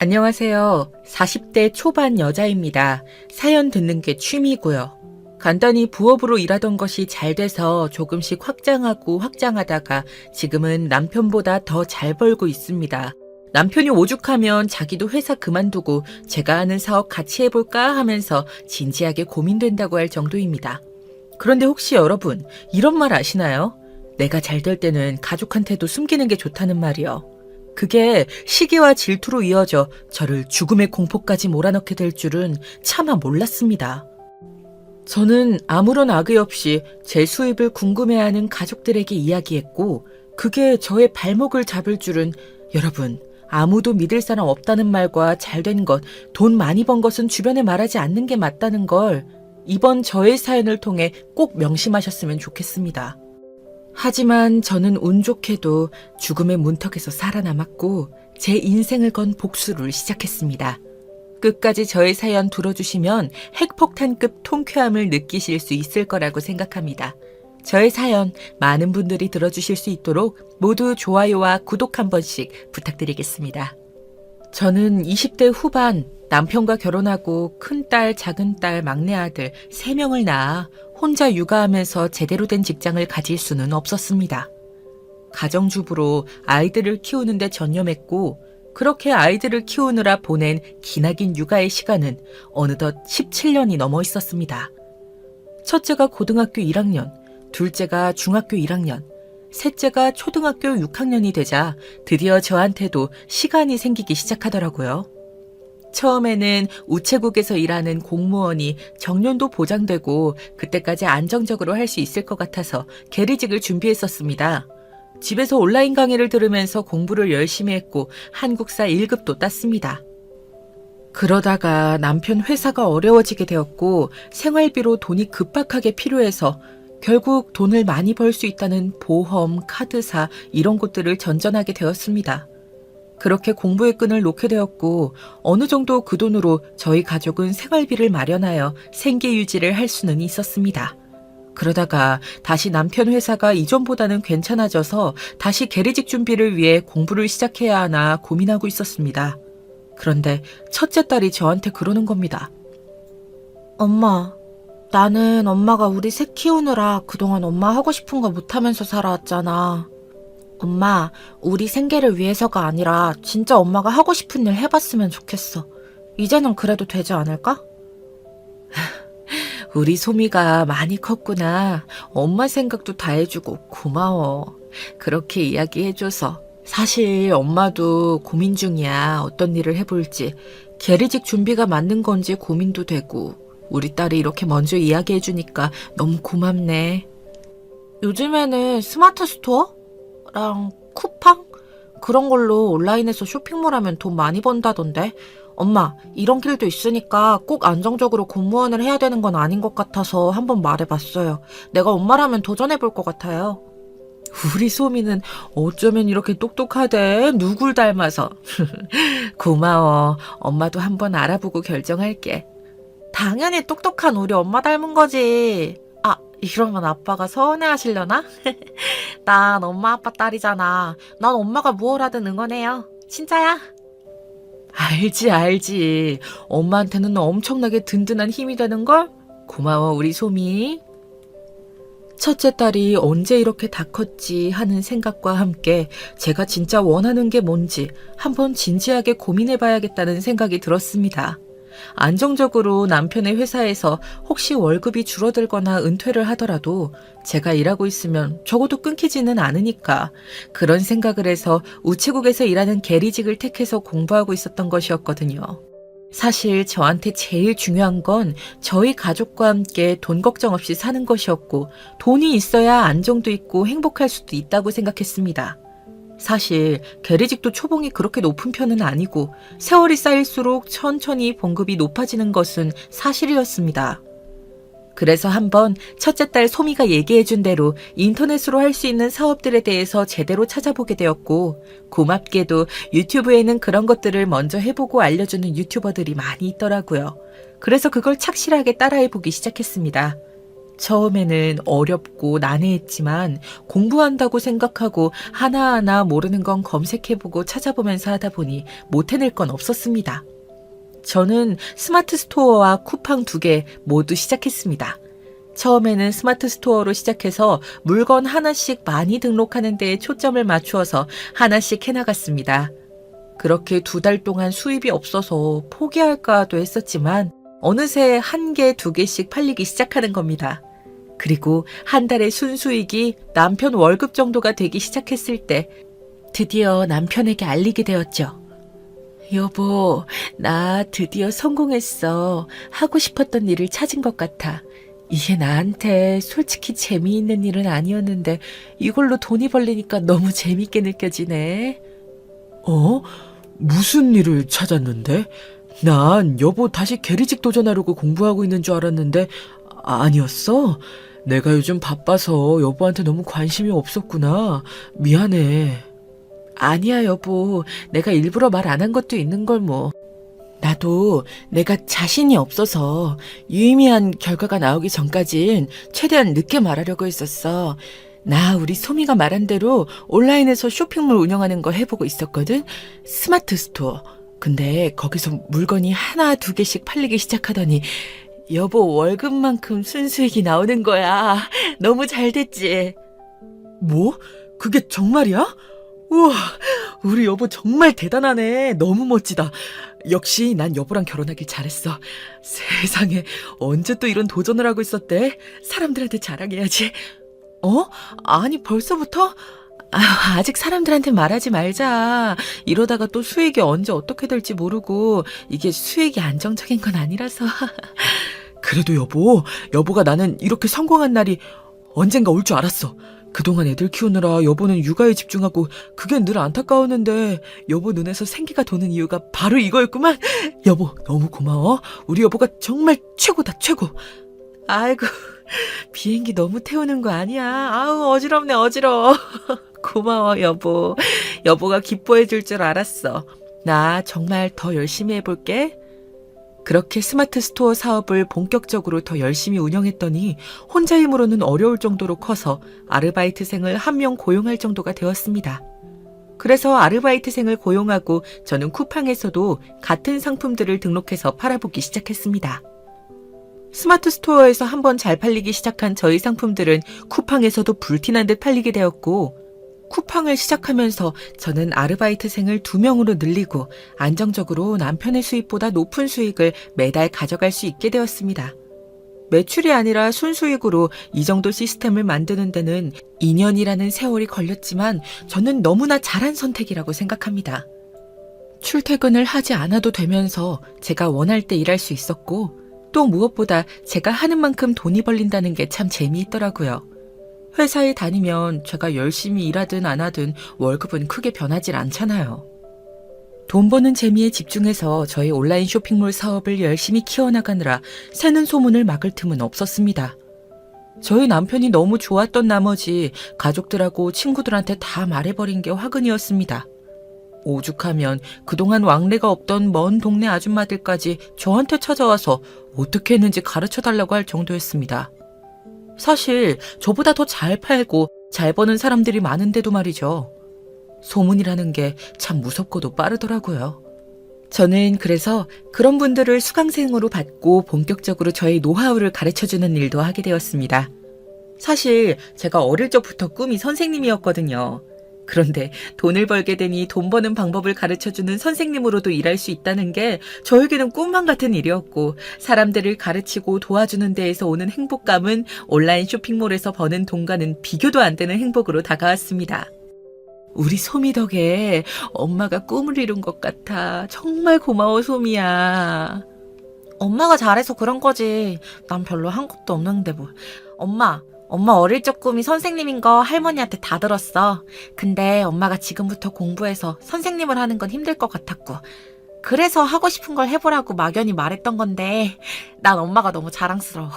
안녕하세요. 40대 초반 여자입니다. 사연 듣는 게 취미고요. 간단히 부업으로 일하던 것이 잘 돼서 조금씩 확장하고 확장하다가 지금은 남편보다 더 잘 벌고 있습니다. 남편이 오죽하면 자기도 회사 그만두고 제가 하는 사업 같이 해볼까 하면서 진지하게 고민된다고 할 정도입니다. 그런데 혹시 여러분 이런 말 아시나요? 내가 잘 될 때는 가족한테도 숨기는 게 좋다는 말이요. 그게 시기와 질투로 이어져 저를 죽음의 공포까지 몰아넣게 될 줄은 차마 몰랐습니다. 저는 아무런 악의 없이 제 수입을 궁금해하는 가족들에게 이야기했고, 그게 저의 발목을 잡을 줄은 여러분, 아무도 믿을 사람 없다는 말과 잘된 것, 돈 많이 번 것은 주변에 말하지 않는 게 맞다는 걸 이번 저의 사연을 통해 꼭 명심하셨으면 좋겠습니다. 하지만 저는 운 좋게도 죽음의 문턱에서 살아남았고 제 인생을 건 복수를 시작했습니다. 끝까지 저의 사연 들어주시면 핵폭탄급 통쾌함을 느끼실 수 있을 거라고 생각합니다. 저의 사연 많은 분들이 들어주실 수 있도록 모두 좋아요와 구독 한 번씩 부탁드리겠습니다. 저는 20대 후반 남편과 결혼하고 큰딸, 작은딸, 막내아들 3명을 낳아 혼자 육아하면서 제대로 된 직장을 가질 수는 없었습니다. 가정주부로 아이들을 키우는 데 전념했고 그렇게 아이들을 키우느라 보낸 기나긴 육아의 시간은 어느덧 17년이 넘어 있었습니다. 첫째가 고등학교 1학년, 둘째가 중학교 1학년, 셋째가 초등학교 6학년이 되자 드디어 저한테도 시간이 생기기 시작하더라고요. 처음에는 우체국에서 일하는 공무원이 정년도 보장되고 그때까지 안정적으로 할 수 있을 것 같아서 계리직을 준비했었습니다. 집에서 온라인 강의를 들으면서 공부를 열심히 했고 한국사 1급도 땄습니다. 그러다가 남편 회사가 어려워지게 되었고 생활비로 돈이 급박하게 필요해서 결국 돈을 많이 벌 수 있다는 보험, 카드사 이런 곳들을 전전하게 되었습니다. 그렇게 공부의 끈을 놓게 되었고 어느 정도 그 돈으로 저희 가족은 생활비를 마련하여 생계 유지를 할 수는 있었습니다. 그러다가 다시 남편 회사가 이전보다는 괜찮아져서 다시 계리직 준비를 위해 공부를 시작해야 하나 고민하고 있었습니다. 그런데 첫째 딸이 저한테 그러는 겁니다. 엄마, 나는 엄마가 우리 셋 키우느라 그동안 엄마 하고 싶은 거 못하면서 살아왔잖아. 엄마, 우리 생계를 위해서가 아니라 진짜 엄마가 하고 싶은 일 해봤으면 좋겠어. 이제는 그래도 되지 않을까? 우리 소미가 많이 컸구나. 엄마 생각도 다 해주고 고마워. 그렇게 이야기해줘서. 사실 엄마도 고민 중이야. 어떤 일을 해볼지. 계리직 준비가 맞는 건지 고민도 되고. 우리 딸이 이렇게 먼저 이야기해주니까 너무 고맙네. 요즘에는 스마트 스토어랑 쿠팡? 그런 걸로 온라인에서 쇼핑몰 하면 돈 많이 번다던데. 엄마, 이런 길도 있으니까 꼭 안정적으로 공무원을 해야 되는 건 아닌 것 같아서 한번 말해봤어요. 내가 엄마라면 도전해볼 것 같아요. 우리 소미는 어쩌면 이렇게 똑똑하대. 누굴 닮아서. 고마워. 엄마도 한번 알아보고 결정할게. 당연히 똑똑한 우리 엄마 닮은 거지. 아, 이러면 아빠가 서운해하시려나? 난 엄마 아빠 딸이잖아. 난 엄마가 무얼 하든 응원해요. 진짜야. 알지. 엄마한테는 엄청나게 든든한 힘이 되는걸? 고마워, 우리 소미. 첫째 딸이 언제 이렇게 다 컸지 하는 생각과 함께 제가 진짜 원하는 게 뭔지 한번 진지하게 고민해봐야겠다는 생각이 들었습니다. 안정적으로 남편의 회사에서 혹시 월급이 줄어들거나 은퇴를 하더라도 제가 일하고 있으면 적어도 끊기지는 않으니까 그런 생각을 해서 우체국에서 일하는 계리직을 택해서 공부하고 있었던 것이었거든요. 사실 저한테 제일 중요한 건 저희 가족과 함께 돈 걱정 없이 사는 것이었고 돈이 있어야 안정도 있고 행복할 수도 있다고 생각했습니다. 사실 계리직도 초봉이 그렇게 높은 편은 아니고 세월이 쌓일수록 천천히 봉급이 높아지는 것은 사실이었습니다. 그래서 한번 첫째 딸 소미가 얘기해준 대로 인터넷으로 할 수 있는 사업들에 대해서 제대로 찾아보게 되었고 고맙게도 유튜브에는 그런 것들을 먼저 해보고 알려주는 유튜버들이 많이 있더라고요. 그래서 그걸 착실하게 따라해보기 시작했습니다. 처음에는 어렵고 난해했지만 공부한다고 생각하고 하나하나 모르는 건 검색해보고 찾아보면서 하다 보니 못 해낼 건 없었습니다. 저는 스마트 스토어와 쿠팡 2개 모두 시작했습니다. 처음에는 스마트 스토어로 시작해서 물건 하나씩 많이 등록하는 데에 초점을 맞추어서 하나씩 해나갔습니다. 그렇게 2달 동안 수입이 없어서 포기할까도 했었지만 어느새 1개, 2개씩 팔리기 시작하는 겁니다. 그리고 한 달의 순수익이 남편 월급 정도가 되기 시작했을 때 드디어 남편에게 알리게 되었죠. 여보, 나 드디어 성공했어. 하고 싶었던 일을 찾은 것 같아. 이게 나한테 솔직히 재미있는 일은 아니었는데 이걸로 돈이 벌리니까 너무 재밌게 느껴지네. 무슨 일을 찾았는데? 난 여보 다시 계리직 도전하려고 공부하고 있는 줄 알았는데 아니었어? 내가 요즘 바빠서 여보한테 너무 관심이 없었구나. 미안해. 아니야, 여보. 내가 일부러 말 안 한 것도 있는 걸 뭐. 나도 내가 자신이 없어서 유의미한 결과가 나오기 전까진 최대한 늦게 말하려고 했었어. 나 우리 소미가 말한 대로 온라인에서 쇼핑몰 운영하는 거 해보고 있었거든. 스마트 스토어. 근데 거기서 물건이 하나, 2개씩 팔리기 시작하더니 여보 월급만큼 순수익이 나오는 거야. 너무 잘 됐지? 뭐? 그게 정말이야? 우와, 우리 여보 정말 대단하네. 너무 멋지다. 역시 난 여보랑 결혼하길 잘했어. 세상에, 언제 또 이런 도전을 하고 있었대? 사람들한테 자랑해야지. 아니 벌써부터? 아직 사람들한테 말하지 말자. 이러다가 또 수익이 언제 어떻게 될지 모르고 이게 수익이 안정적인 건 아니라서. 그래도 여보가 나는 이렇게 성공한 날이 언젠가 올 줄 알았어. 그동안 애들 키우느라 여보는 육아에 집중하고 그게 늘 안타까웠는데 여보 눈에서 생기가 도는 이유가 바로 이거였구만. 여보 너무 고마워. 우리 여보가 정말 최고다, 최고. 아이고, 비행기 너무 태우는 거 아니야. 아우, 어지럽네, 어지러워. 고마워, 여보. 여보가 기뻐해 줄 줄 알았어. 나 정말 더 열심히 해볼게. 그렇게 스마트 스토어 사업을 본격적으로 더 열심히 운영했더니 혼자 힘으로는 어려울 정도로 커서 아르바이트생을 1명 고용할 정도가 되었습니다. 그래서 아르바이트생을 고용하고 저는 쿠팡에서도 같은 상품들을 등록해서 팔아보기 시작했습니다. 스마트 스토어에서 한번 잘 팔리기 시작한 저희 상품들은 쿠팡에서도 불티난 듯 팔리게 되었고, 쿠팡을 시작하면서 저는 아르바이트생을 2명으로 늘리고 안정적으로 남편의 수입보다 높은 수익을 매달 가져갈 수 있게 되었습니다. 매출이 아니라 순수익으로 이 정도 시스템을 만드는 데는 2년이라는 세월이 걸렸지만 저는 너무나 잘한 선택이라고 생각합니다. 출퇴근을 하지 않아도 되면서 제가 원할 때 일할 수 있었고, 또 무엇보다 제가 하는 만큼 돈이 벌린다는 게 참 재미있더라고요. 회사에 다니면 제가 열심히 일하든 안 하든 월급은 크게 변하질 않잖아요. 돈 버는 재미에 집중해서 저희 온라인 쇼핑몰 사업을 열심히 키워나가느라 새는 소문을 막을 틈은 없었습니다. 저희 남편이 너무 좋았던 나머지 가족들하고 친구들한테 다 말해버린 게 화근이었습니다. 오죽하면 그동안 왕래가 없던 먼 동네 아줌마들까지 저한테 찾아와서 어떻게 했는지 가르쳐달라고 할 정도였습니다. 사실 저보다 더 잘 팔고 잘 버는 사람들이 많은데도 말이죠. 소문이라는 게 참 무섭고도 빠르더라고요. 저는 그래서 그런 분들을 수강생으로 받고 본격적으로 저의 노하우를 가르쳐주는 일도 하게 되었습니다. 사실 제가 어릴 적부터 꿈이 선생님이었거든요. 그런데 돈을 벌게 되니 돈 버는 방법을 가르쳐주는 선생님으로도 일할 수 있다는 게 저에게는 꿈만 같은 일이었고, 사람들을 가르치고 도와주는 데에서 오는 행복감은 온라인 쇼핑몰에서 버는 돈과는 비교도 안 되는 행복으로 다가왔습니다. 우리 소미 덕에 엄마가 꿈을 이룬 것 같아. 정말 고마워, 소미야. 엄마가 잘해서 그런 거지. 난 별로 한 것도 없는데 뭐. 엄마 어릴 적 꿈이 선생님인 거 할머니한테 다 들었어. 근데 엄마가 지금부터 공부해서 선생님을 하는 건 힘들 것 같았고. 그래서 하고 싶은 걸 해보라고 막연히 말했던 건데 난 엄마가 너무 자랑스러워.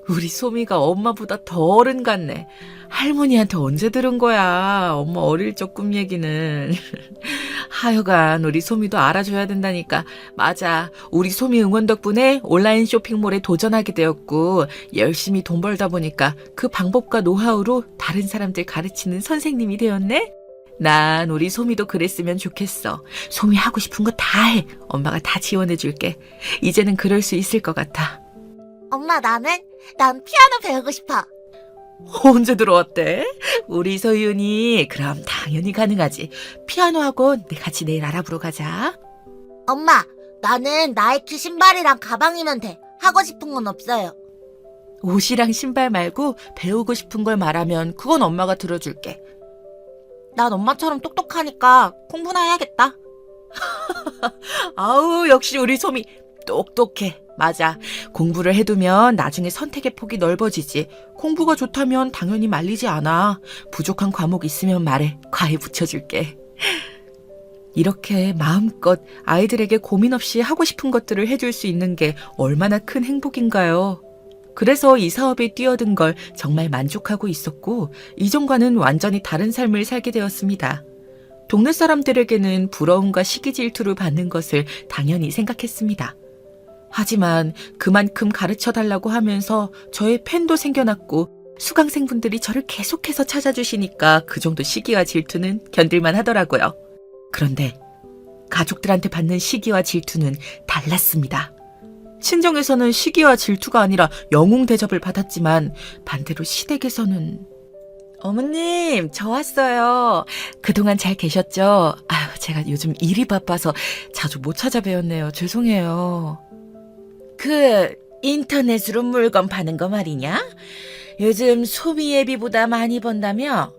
우리 소미가 엄마보다 더 어른 같네. 할머니한테 언제 들은 거야, 엄마 어릴 적 꿈 얘기는. 하여간 우리 소미도 알아줘야 된다니까. 맞아. 우리 소미 응원 덕분에 온라인 쇼핑몰에 도전하게 되었고 열심히 돈 벌다 보니까 그 방법과 노하우로 다른 사람들 가르치는 선생님이 되었네. 난 우리 소미도 그랬으면 좋겠어. 소미 하고 싶은 거 다 해. 엄마가 다 지원해줄게. 이제는 그럴 수 있을 것 같아. 엄마, 난 피아노 배우고 싶어. 언제 들어왔대? 우리 소윤이 그럼 당연히 가능하지. 피아노 학원 같이 내일 알아보러 가자. 엄마, 나는 나이키 신발이랑 가방이면 돼. 하고 싶은 건 없어요. 옷이랑 신발 말고 배우고 싶은 걸 말하면 그건 엄마가 들어줄게. 난 엄마처럼 똑똑하니까 공부나 해야겠다. 아우, 역시 우리 소미 똑똑해. 맞아. 공부를 해두면 나중에 선택의 폭이 넓어지지. 공부가 좋다면 당연히 말리지 않아. 부족한 과목 있으면 말해. 과외 붙여줄게. 이렇게 마음껏 아이들에게 고민 없이 하고 싶은 것들을 해줄 수 있는 게 얼마나 큰 행복인가요? 그래서 이 사업에 뛰어든 걸 정말 만족하고 있었고, 이전과는 완전히 다른 삶을 살게 되었습니다. 동네 사람들에게는 부러움과 시기 질투를 받는 것을 당연히 생각했습니다. 하지만 그만큼 가르쳐달라고 하면서 저의 팬도 생겨났고 수강생분들이 저를 계속해서 찾아주시니까 그 정도 시기와 질투는 견딜만 하더라고요. 그런데 가족들한테 받는 시기와 질투는 달랐습니다. 친정에서는 시기와 질투가 아니라 영웅 대접을 받았지만 반대로 시댁에서는 어머님, 저 왔어요. 그동안 잘 계셨죠? 아유, 제가 요즘 일이 바빠서 자주 못 찾아뵈었네요. 죄송해요. 그 인터넷으로 물건 파는 거 말이냐? 요즘 소비 예비보다 많이 번다며?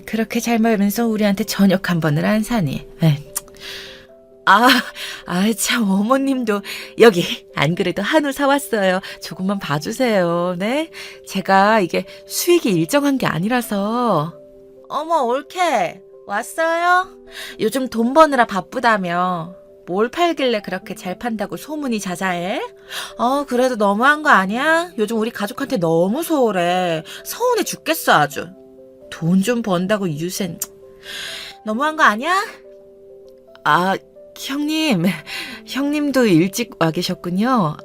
그렇게 잘 벌면서 우리한테 저녁 한 번을 안 사니. 참, 어머님도 여기 안 그래도 한우 사왔어요. 조금만 봐주세요. 네? 제가 이게 수익이 일정한 게 아니라서. 어머, 올케. 왔어요? 요즘 돈 버느라 바쁘다며. 뭘 팔길래 그렇게 잘 판다고 소문이 자자해? 그래도 너무한 거 아니야? 요즘 우리 가족한테 너무 소홀해. 서운해 죽겠어, 아주. 돈 좀 번다고 유센. 너무한 거 아니야? 형님도 일찍 와 계셨군요.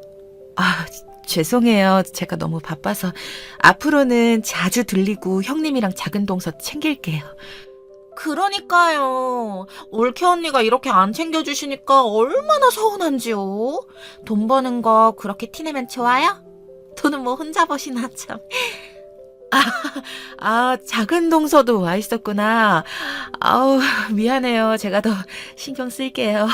죄송해요. 제가 너무 바빠서. 앞으로는 자주 들리고 형님이랑 작은 동서 챙길게요. 그러니까요. 올케 언니가 이렇게 안 챙겨주시니까 얼마나 서운한지요. 돈 버는 거 그렇게 티내면 좋아요? 돈은 뭐 혼자 버시나 참. 작은 동서도 와 있었구나. 아우, 미안해요. 제가 더 신경 쓸게요.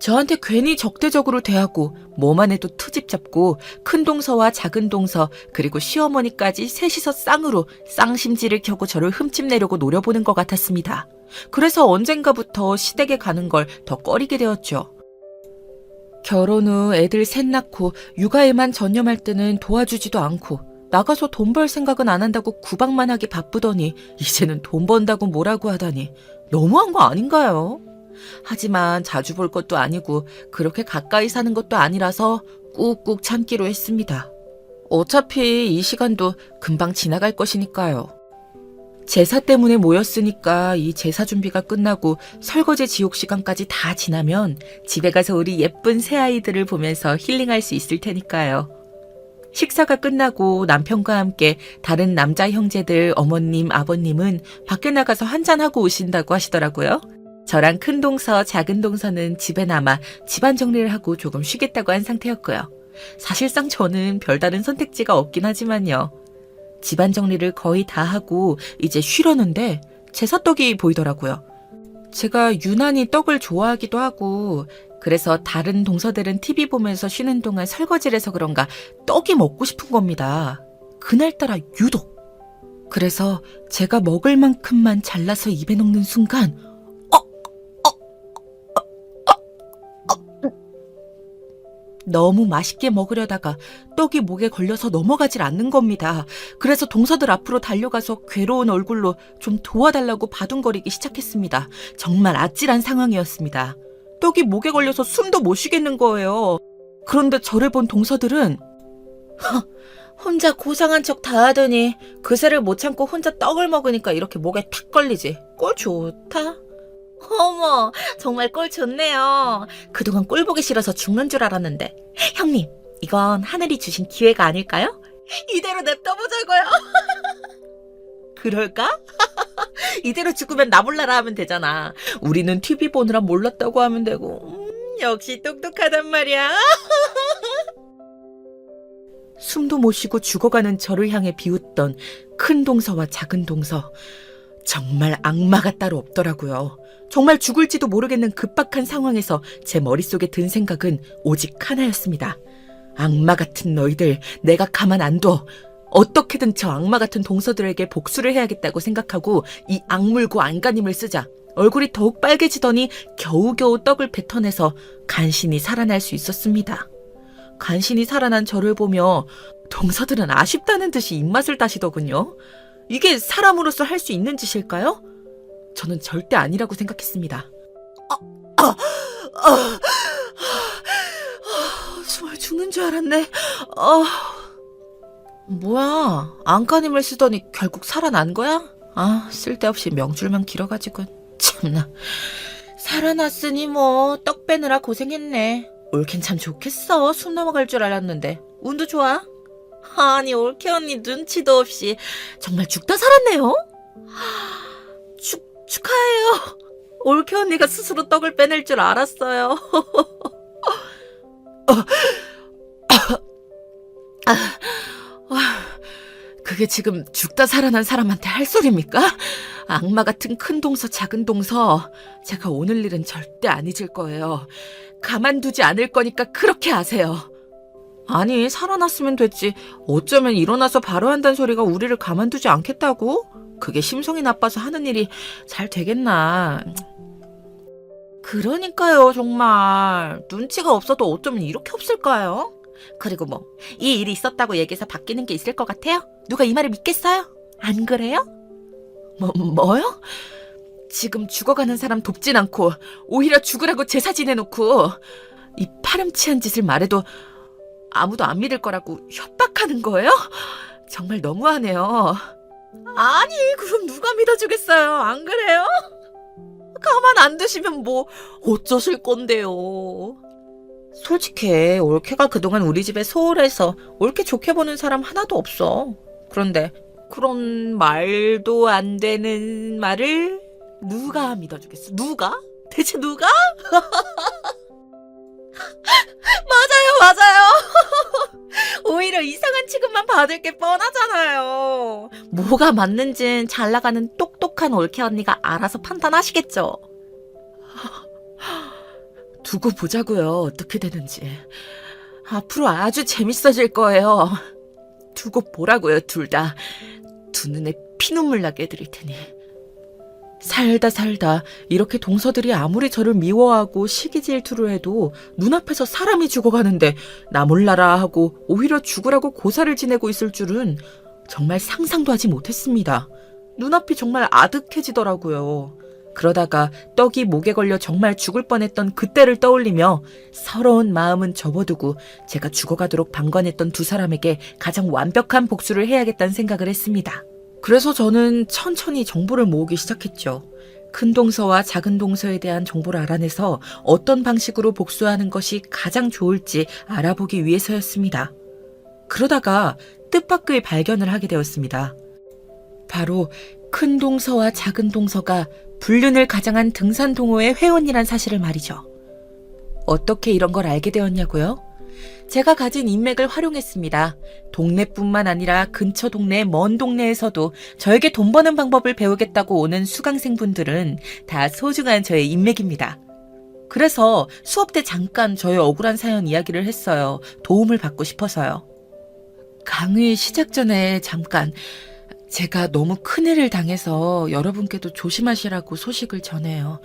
저한테 괜히 적대적으로 대하고 뭐만 해도 트집 잡고 큰 동서와 작은 동서 그리고 시어머니까지 셋이서 쌍으로 쌍심지를 켜고 저를 흠집내려고 노려보는 것 같았습니다. 그래서 언젠가부터 시댁에 가는 걸 더 꺼리게 되었죠. 결혼 후 애들 셋 낳고 육아에만 전념할 때는 도와주지도 않고 나가서 돈 벌 생각은 안 한다고 구박만 하기 바쁘더니 이제는 돈 번다고 뭐라고 하다니 너무한 거 아닌가요? 하지만 자주 볼 것도 아니고 그렇게 가까이 사는 것도 아니라서 꾹꾹 참기로 했습니다. 어차피 이 시간도 금방 지나갈 것이니까요. 제사 때문에 모였으니까 이 제사 준비가 끝나고 설거지 지옥 시간까지 다 지나면 집에 가서 우리 예쁜 새아이들을 보면서 힐링할 수 있을 테니까요. 식사가 끝나고 남편과 함께 다른 남자 형제들 어머님, 아버님은 밖에 나가서 한잔하고 오신다고 하시더라고요. 저랑 큰 동서, 작은 동서는 집에 남아 집안 정리를 하고 조금 쉬겠다고 한 상태였고요. 사실상 저는 별다른 선택지가 없긴 하지만요. 집안 정리를 거의 다 하고 이제 쉬려는데 제사떡이 보이더라고요. 제가 유난히 떡을 좋아하기도 하고 그래서 다른 동서들은 TV 보면서 쉬는 동안 설거지를 해서 그런가 떡이 먹고 싶은 겁니다. 그날따라 유독. 그래서 제가 먹을 만큼만 잘라서 입에 넣는 순간 너무 맛있게 먹으려다가 떡이 목에 걸려서 넘어가질 않는 겁니다. 그래서 동서들 앞으로 달려가서 괴로운 얼굴로 좀 도와달라고 바둥거리기 시작했습니다. 정말 아찔한 상황이었습니다. 떡이 목에 걸려서 숨도 못 쉬겠는 거예요. 그런데 저를 본 동서들은 혼자 고상한 척 다 하더니 그새를 못 참고 혼자 떡을 먹으니까 이렇게 목에 탁 걸리지. 꼴 좋다. 어머, 정말 꼴 좋네요. 그동안 꼴 보기 싫어서 죽는 줄 알았는데. 형님, 이건 하늘이 주신 기회가 아닐까요? 이대로 냅둬보자고요. 그럴까? 이대로 죽으면 나 몰라라 하면 되잖아. 우리는 TV 보느라 몰랐다고 하면 되고. 역시 똑똑하단 말이야. 숨도 못 쉬고 죽어가는 저를 향해 비웃던 큰 동서와 작은 동서. 정말 악마가 따로 없더라고요. 정말 죽을지도 모르겠는 급박한 상황에서 제 머릿속에 든 생각은 오직 하나였습니다. 악마 같은 너희들, 내가 가만 안 둬. 어떻게든 저 악마 같은 동서들에게 복수를 해야겠다고 생각하고 이 악물고 안간힘을 쓰자 얼굴이 더욱 빨개지더니 겨우겨우 떡을 뱉어내서 간신히 살아날 수 있었습니다. 간신히 살아난 저를 보며 동서들은 아쉽다는 듯이 입맛을 다시더군요. 이게 사람으로서 할 수 있는 짓일까요? 저는 절대 아니라고 생각했습니다. 정말 죽는 줄 알았네. 뭐야, 안간힘을 쓰더니 결국 살아난 거야? 아, 쓸데없이 명줄만 길어가지고. 참나. 살아났으니 뭐 떡 빼느라 고생했네. 올케는 참 좋겠어. 숨 넘어갈 줄 알았는데. 운도 좋아. 아니, 올케 언니 눈치도 없이 정말 죽다 살았네요. 축하해요. 올케 언니가 스스로 떡을 빼낼 줄 알았어요. 그게 지금 죽다 살아난 사람한테 할 소리입니까? 악마 같은 큰 동서 작은 동서, 제가 오늘 일은 절대 안 잊을 거예요. 가만두지 않을 거니까 그렇게 아세요. 아니, 살아났으면 됐지. 어쩌면 일어나서 바로 한다는 소리가 우리를 가만두지 않겠다고? 그게 심성이 나빠서 하는 일이 잘 되겠나. 그러니까요, 정말. 눈치가 없어도 어쩌면 이렇게 없을까요? 그리고 뭐, 이 일이 있었다고 얘기해서 바뀌는 게 있을 것 같아요? 누가 이 말을 믿겠어요? 안 그래요? 뭐요? 지금 죽어가는 사람 돕진 않고 오히려 죽으라고 제사 지내놓고 이 파렴치한 짓을 말해도 아무도 안 믿을 거라고 협박하는 거예요? 정말 너무하네요. 아니, 그럼 누가 믿어주겠어요? 안 그래요? 가만 안 두시면 뭐 어쩌실 건데요? 솔직히 올케가 그동안 우리 집에 소홀해서 올케 좋게 보는 사람 하나도 없어. 그런데 그런 말도 안 되는 말을 누가 믿어주겠어? 누가? 대체 누가? 맞아요. 오히려 이상한 취급만 받을 게 뻔하잖아요. 뭐가 맞는진 잘 나가는 똑똑한 올케 언니가 알아서 판단하시겠죠. 두고 보자고요. 어떻게 되는지. 앞으로 아주 재밌어질 거예요. 두고 보라고요, 둘 다. 두 눈에 피눈물 나게 해드릴 테니. 살다 이렇게 동서들이 아무리 저를 미워하고 시기 질투를 해도 눈앞에서 사람이 죽어가는데 나 몰라라 하고 오히려 죽으라고 고사를 지내고 있을 줄은 정말 상상도 하지 못했습니다. 눈앞이 정말 아득해지더라고요. 그러다가 떡이 목에 걸려 정말 죽을 뻔했던 그때를 떠올리며 서러운 마음은 접어두고 제가 죽어가도록 방관했던 두 사람에게 가장 완벽한 복수를 해야겠다는 생각을 했습니다. 그래서 저는 천천히 정보를 모으기 시작했죠. 큰 동서와 작은 동서에 대한 정보를 알아내서 어떤 방식으로 복수하는 것이 가장 좋을지 알아보기 위해서였습니다. 그러다가 뜻밖의 발견을 하게 되었습니다. 바로 큰 동서와 작은 동서가 불륜을 가장한 등산 동호회 회원이란 사실을 말이죠. 어떻게 이런 걸 알게 되었냐고요? 제가 가진 인맥을 활용했습니다. 동네뿐만 아니라 근처 동네, 먼 동네에서도 저에게 돈 버는 방법을 배우겠다고 오는 수강생분들은 다 소중한 저의 인맥입니다. 그래서 수업 때 잠깐 저의 억울한 사연 이야기를 했어요. 도움을 받고 싶어서요. 강의 시작 전에 잠깐, 제가 너무 큰일을 당해서 여러분께도 조심하시라고 소식을 전해요.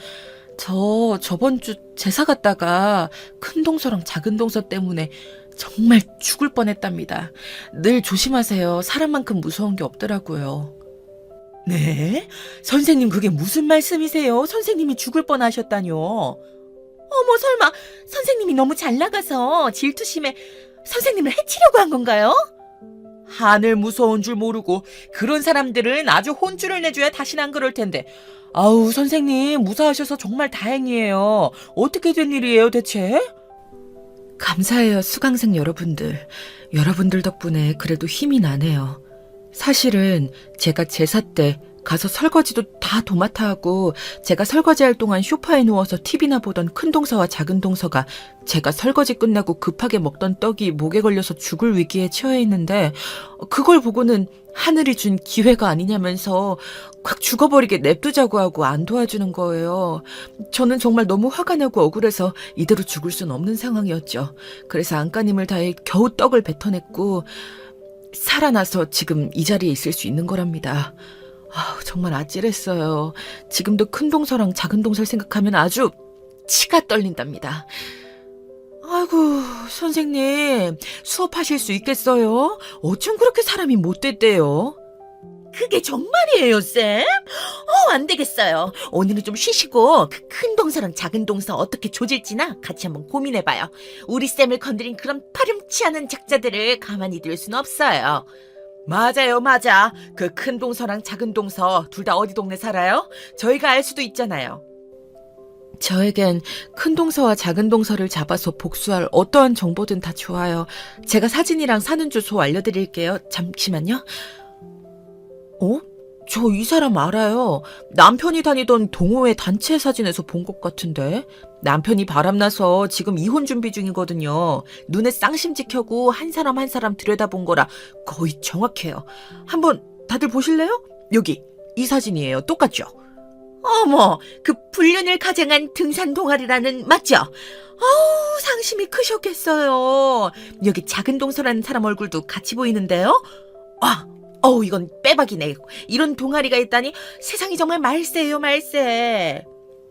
저번 주 제사 갔다가 큰 동서랑 작은 동서 때문에 정말 죽을 뻔했답니다. 늘 조심하세요. 사람만큼 무서운 게 없더라고요. 네? 선생님 그게 무슨 말씀이세요? 선생님이 죽을 뻔하셨다뇨. 어머 설마 선생님이 너무 잘 나가서 질투심에 선생님을 해치려고 한 건가요? 하늘 무서운 줄 모르고 그런 사람들은 아주 혼쭐을 내줘야 다시는 안 그럴 텐데. 아우, 선생님 무사하셔서 정말 다행이에요. 어떻게 된 일이에요 대체? 감사해요, 수강생 여러분들. 여러분들 덕분에 그래도 힘이 나네요. 사실은 제가 제사 때 가서 설거지도 다 도맡아 하고 제가 설거지할 동안 소파에 누워서 TV나 보던 큰 동서와 작은 동서가 제가 설거지 끝나고 급하게 먹던 떡이 목에 걸려서 죽을 위기에 처해 있는데 그걸 보고는 하늘이 준 기회가 아니냐면서 확 죽어버리게 냅두자고 하고 안 도와주는 거예요. 저는 정말 너무 화가 나고 억울해서 이대로 죽을 순 없는 상황이었죠. 그래서 안간힘을 다해 겨우 떡을 뱉어냈고 살아나서 지금 이 자리에 있을 수 있는 거랍니다. 정말 아찔했어요. 지금도 큰 동서랑 작은 동서를 생각하면 아주 치가 떨린답니다. 아이고, 선생님, 수업하실 수 있겠어요? 어쩜 그렇게 사람이 못됐대요? 그게 정말이에요, 쌤? 안 되겠어요. 오늘은 좀 쉬시고 그 큰 동서랑 작은 동서 어떻게 조질지나 같이 한번 고민해봐요. 우리 쌤을 건드린 그런 파렴치 않은 작자들을 가만히 둘 수는 없어요. 맞아요, 맞아. 그 큰 동서랑 작은 동서 둘 다 어디 동네 살아요? 저희가 알 수도 있잖아요. 저에겐 큰 동서와 작은 동서를 잡아서 복수할 어떠한 정보든 다 좋아요. 제가 사진이랑 사는 주소 알려드릴게요. 잠시만요. 저 이 사람 알아요. 남편이 다니던 동호회 단체 사진에서 본 것 같은데. 남편이 바람나서 지금 이혼 준비 중이거든요. 눈에 쌍심지 켜고 한 사람 한 사람 들여다본 거라 거의 정확해요. 한번 다들 보실래요? 여기 이 사진이에요. 똑같죠? 어머, 그 불륜을 가장한 등산 동아리라는 맞죠? 상심이 크셨겠어요. 여기 작은 동서라는 사람 얼굴도 같이 보이는데요? 이건 빼박이네. 이런 동아리가 있다니 세상이 정말 말세예요, 말세.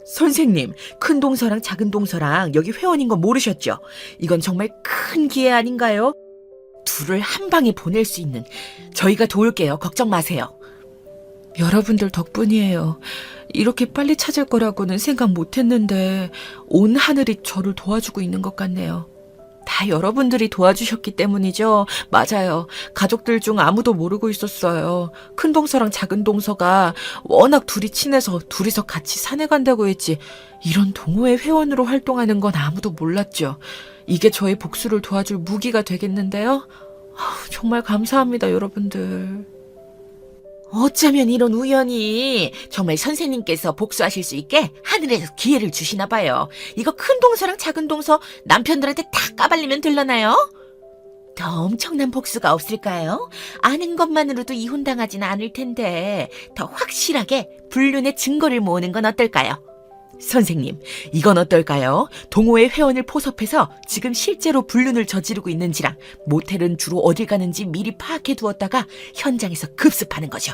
선생님, 큰 동서랑 작은 동서랑 여기 회원인 거 모르셨죠? 이건 정말 큰 기회 아닌가요? 둘을 한 방에 보낼 수 있는. 저희가 도울게요. 걱정 마세요. 여러분들 덕분이에요. 이렇게 빨리 찾을 거라고는 생각 못했는데 온 하늘이 저를 도와주고 있는 것 같네요. 다 여러분들이 도와주셨기 때문이죠. 맞아요. 가족들 중 아무도 모르고 있었어요. 큰 동서랑 작은 동서가 워낙 둘이 친해서 둘이서 같이 산에 간다고 했지 이런 동호회 회원으로 활동하는 건 아무도 몰랐죠. 이게 저의 복수를 도와줄 무기가 되겠는데요. 정말 감사합니다, 여러분들. 어쩌면 이런 우연이 정말 선생님께서 복수하실 수 있게 하늘에서 기회를 주시나 봐요. 이거 큰 동서랑 작은 동서 남편들한테 다 까발리면 될라나요? 더 엄청난 복수가 없을까요? 아는 것만으로도 이혼당하지는 않을 텐데 더 확실하게 불륜의 증거를 모으는 건 어떨까요? 선생님, 이건 어떨까요? 동호회 회원을 포섭해서 지금 실제로 불륜을 저지르고 있는지랑 모텔은 주로 어딜 가는지 미리 파악해 두었다가 현장에서 급습하는 거죠.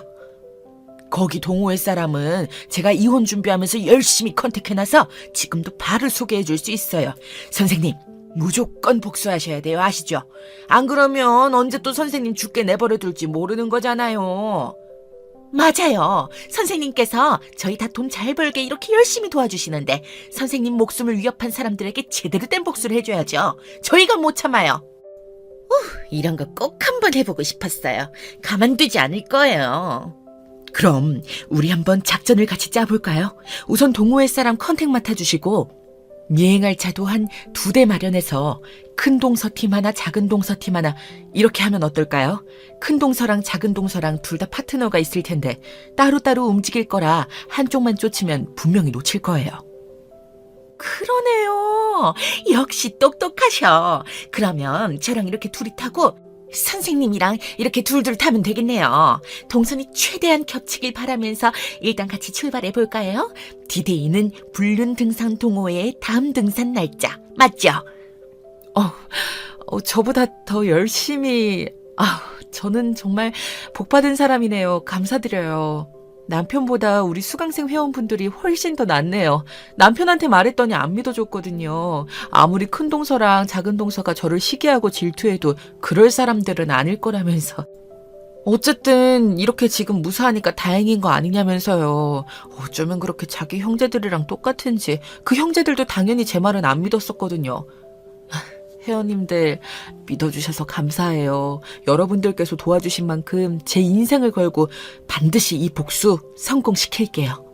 거기 동호회 사람은 제가 이혼 준비하면서 열심히 컨택해놔서 지금도 바로 소개해 줄 수 있어요. 선생님, 무조건 복수하셔야 돼요. 아시죠? 안 그러면 언제 또 선생님 죽게 내버려 둘지 모르는 거잖아요. 맞아요. 선생님께서 저희 다 돈 잘 벌게 이렇게 열심히 도와주시는데 선생님 목숨을 위협한 사람들에게 제대로 된 복수를 해줘야죠. 저희가 못 참아요. 이런 거 꼭 한번 해보고 싶었어요. 가만두지 않을 거예요. 그럼 우리 한번 작전을 같이 짜볼까요? 우선 동호회 사람 컨택 맡아주시고 미행할 차도 한 2대 마련해서 큰 동서 팀 하나, 작은 동서 팀 하나 이렇게 하면 어떨까요? 큰 동서랑 작은 동서랑 둘 다 파트너가 있을 텐데 따로따로 움직일 거라 한쪽만 쫓으면 분명히 놓칠 거예요. 그러네요. 역시 똑똑하셔. 그러면 저랑 이렇게 둘이 타고 선생님이랑 이렇게 둘둘 타면 되겠네요. 동선이 최대한 겹치길 바라면서 일단 같이 출발해 볼까요? 디데이는 불륜 등산 동호회의 다음 등산 날짜. 맞죠? 저보다 더 열심히, 저는 정말 복받은 사람이네요. 감사드려요. 남편보다 우리 수강생 회원분들이 훨씬 더 낫네요. 남편한테 말했더니 안 믿어줬거든요. 아무리 큰 동서랑 작은 동서가 저를 시기하고 질투해도 그럴 사람들은 아닐 거라면서. 어쨌든 이렇게 지금 무사하니까 다행인 거 아니냐면서요. 어쩌면 그렇게 자기 형제들이랑 똑같은지 그 형제들도 당연히 제 말은 안 믿었었거든요. 회원님들 믿어주셔서 감사해요. 여러분들께서 도와주신 만큼 제 인생을 걸고 반드시 이 복수 성공시킬게요.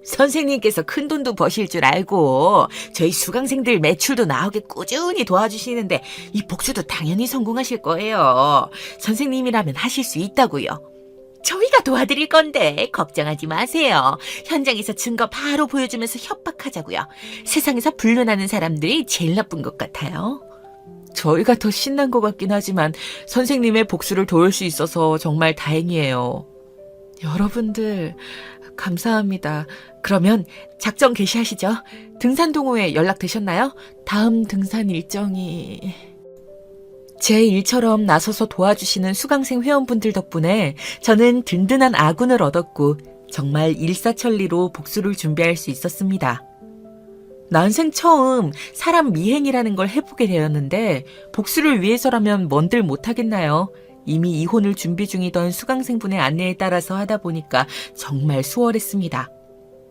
선생님께서 큰돈도 버실 줄 알고 저희 수강생들 매출도 나오게 꾸준히 도와주시는데 이 복수도 당연히 성공하실 거예요. 선생님이라면 하실 수 있다고요. 저희가 도와드릴 건데 걱정하지 마세요. 현장에서 증거 바로 보여주면서 협박하자고요. 세상에서 불륜하는 사람들이 제일 나쁜 것 같아요. 저희가 더 신난 것 같긴 하지만 선생님의 복수를 도울 수 있어서 정말 다행이에요. 여러분들 감사합니다. 그러면 작전 개시하시죠. 등산 동호회 연락되셨나요? 다음 등산 일정이... 제 일처럼 나서서 도와주시는 수강생 회원분들 덕분에 저는 든든한 아군을 얻었고 정말 일사천리로 복수를 준비할 수 있었습니다. 난생 처음 사람 미행이라는 걸 해보게 되었는데 복수를 위해서라면 뭔들 못하겠나요? 이미 이혼을 준비 중이던 수강생분의 안내에 따라서 하다 보니까 정말 수월했습니다.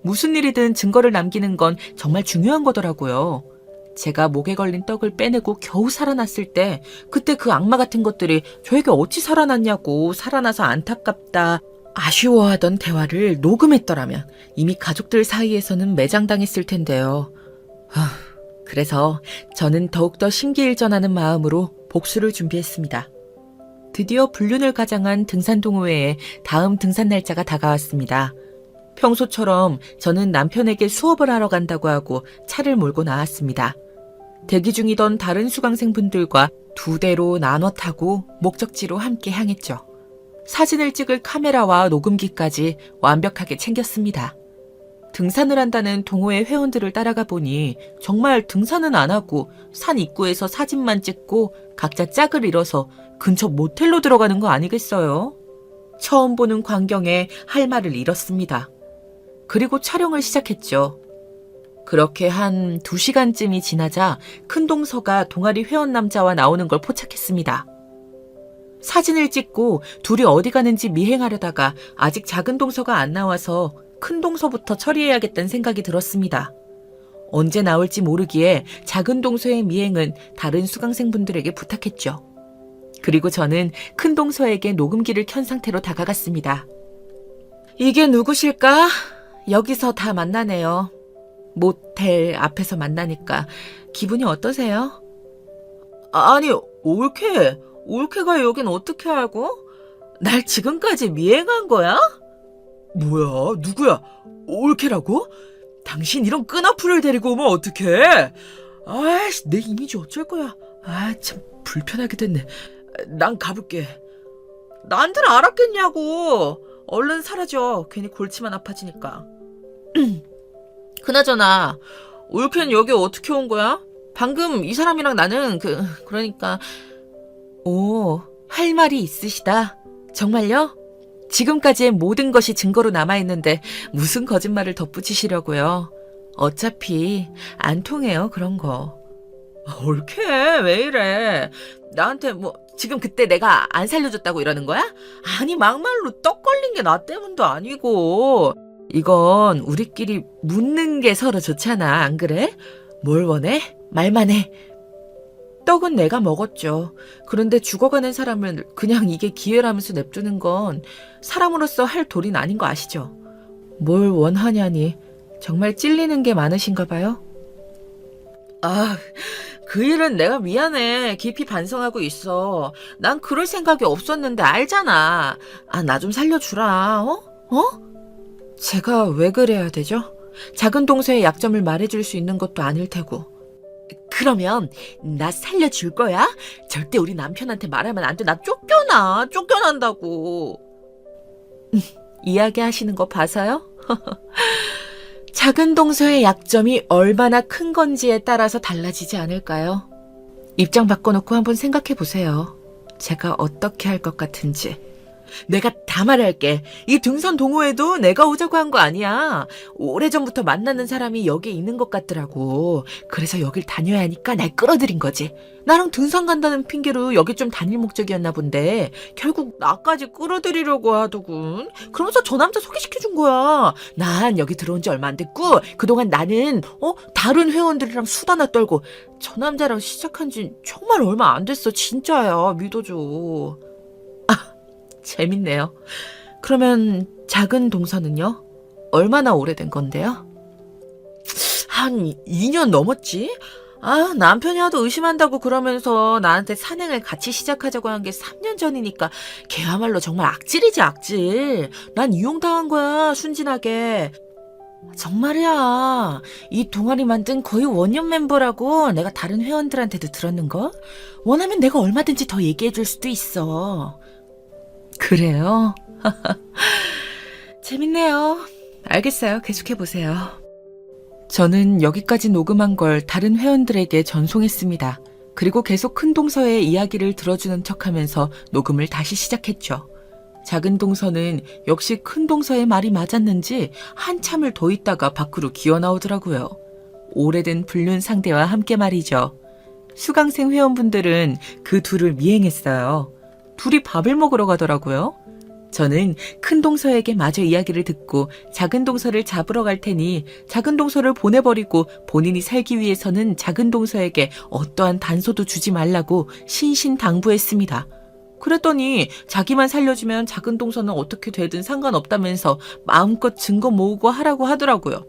무슨 일이든 증거를 남기는 건 정말 중요한 거더라고요. 제가 목에 걸린 떡을 빼내고 겨우 살아났을 때 그때 그 악마 같은 것들이 저에게 어찌 살아났냐고 살아나서 안타깝다 아쉬워하던 대화를 녹음했더라면 이미 가족들 사이에서는 매장당했을 텐데요. 그래서 저는 더욱더 심기일전하는 마음으로 복수를 준비했습니다. 드디어 불륜을 가장한 등산 동호회에 다음 등산 날짜가 다가왔습니다. 평소처럼 저는 남편에게 수업을 하러 간다고 하고 차를 몰고 나왔습니다. 대기 중이던 다른 수강생분들과 두 대로 나눠 타고 목적지로 함께 향했죠. 사진을 찍을 카메라와 녹음기까지 완벽하게 챙겼습니다. 등산을 한다는 동호회 회원들을 따라가 보니 정말 등산은 안 하고 산 입구에서 사진만 찍고 각자 짝을 이뤄서 근처 모텔로 들어가는 거 아니겠어요? 처음 보는 광경에 할 말을 잃었습니다. 그리고 촬영을 시작했죠. 그렇게 한 2시간쯤이 지나자 큰 동서가 동아리 회원 남자와 나오는 걸 포착했습니다. 사진을 찍고 둘이 어디 가는지 미행하려다가 아직 작은 동서가 안 나와서 큰 동서부터 처리해야겠다는 생각이 들었습니다. 언제 나올지 모르기에 작은 동서의 미행은 다른 수강생분들에게 부탁했죠. 그리고 저는 큰 동서에게 녹음기를 켠 상태로 다가갔습니다. 이게 누구실까? 여기서 다 만나네요. 모텔 앞에서 만나니까 기분이 어떠세요? 아니, 올케가 여긴 어떻게 알고? 날 지금까지 미행한 거야? 뭐야, 누구야? 올케라고? 당신 이런 끈아풀을 데리고 오면 어떡해? 아이씨, 내 이미지 어쩔 거야. 아, 참 불편하게 됐네. 난 가볼게. 난들 알았겠냐고. 얼른 사라져. 괜히 골치만 아파지니까. 그나저나 올케는 여기 어떻게 온 거야? 방금 이 사람이랑 나는 그러니까 오, 할 말이 있으시다. 정말요? 지금까지의 모든 것이 증거로 남아있는데 무슨 거짓말을 덧붙이시려고요? 어차피 안 통해요, 그런 거. 올케, 왜 이래? 나한테 지금 그때 내가 안 살려줬다고 이러는 거야? 아니, 막말로 떡 걸린 게 나 때문도 아니고. 이건 우리끼리 묻는 게 서로 좋잖아, 안 그래? 뭘 원해? 말만 해. 떡은 내가 먹었죠. 그런데 죽어가는 사람을 그냥 이게 기회라면서 냅두는 건 사람으로서 할 도리는 아닌 거 아시죠? 뭘 원하냐니. 정말 찔리는 게 많으신가 봐요? 아, 그 일은 내가 미안해. 깊이 반성하고 있어. 난 그럴 생각이 없었는데 알잖아. 아, 나 좀 살려주라. 제가 왜 그래야 되죠? 작은 동서의 약점을 말해줄 수 있는 것도 아닐 테고. 그러면 나 살려줄 거야? 절대 우리 남편한테 말하면 안 돼. 나 쫓겨난다고. 이야기하시는 거 봐서요? 작은 동서의 약점이 얼마나 큰 건지에 따라서 달라지지 않을까요? 입장 바꿔놓고 한번 생각해 보세요. 제가 어떻게 할 것 같은지. 내가 다 말할게. 이 등산 동호회도 내가 오자고 한 거 아니야. 오래전부터 만나는 사람이 여기에 있는 것 같더라고. 그래서 여길 다녀야 하니까 날 끌어들인 거지. 나랑 등산 간다는 핑계로 여기 좀 다닐 목적이었나 본데 결국 나까지 끌어들이려고 하더군. 그러면서 저 남자 소개시켜준 거야. 난 여기 들어온 지 얼마 안 됐고 그동안 나는 다른 회원들이랑 수다나 떨고 저 남자랑 시작한 지 정말 얼마 안 됐어. 진짜야. 믿어줘. 재밌네요. 그러면 작은 동서는요? 얼마나 오래된 건데요? 한 2년 넘었지? 남편이 하도 의심한다고 그러면서 나한테 산행을 같이 시작하자고 한 게 3년 전이니까 걔야말로 정말 악질이지, 악질. 난 이용당한 거야, 순진하게. 정말이야. 이 동아리 만든 거의 원년 멤버라고 내가 다른 회원들한테도 들었는걸? 원하면 내가 얼마든지 더 얘기해줄 수도 있어. 그래요? 재밌네요. 알겠어요. 계속해보세요. 저는 여기까지 녹음한 걸 다른 회원들에게 전송했습니다. 그리고 계속 큰 동서의 이야기를 들어주는 척하면서 녹음을 다시 시작했죠. 작은 동서는 역시 큰 동서의 말이 맞았는지 한참을 더 있다가 밖으로 기어나오더라고요. 오래된 불륜 상대와 함께 말이죠. 수강생 회원분들은 그 둘을 미행했어요. 둘이 밥을 먹으러 가더라고요. 저는 큰 동서에게 마저 이야기를 듣고 작은 동서를 잡으러 갈 테니 작은 동서를 보내버리고 본인이 살기 위해서는 작은 동서에게 어떠한 단서도 주지 말라고 신신당부했습니다. 그랬더니 자기만 살려주면 작은 동서는 어떻게 되든 상관없다면서 마음껏 증거 모으고 하라고 하더라고요.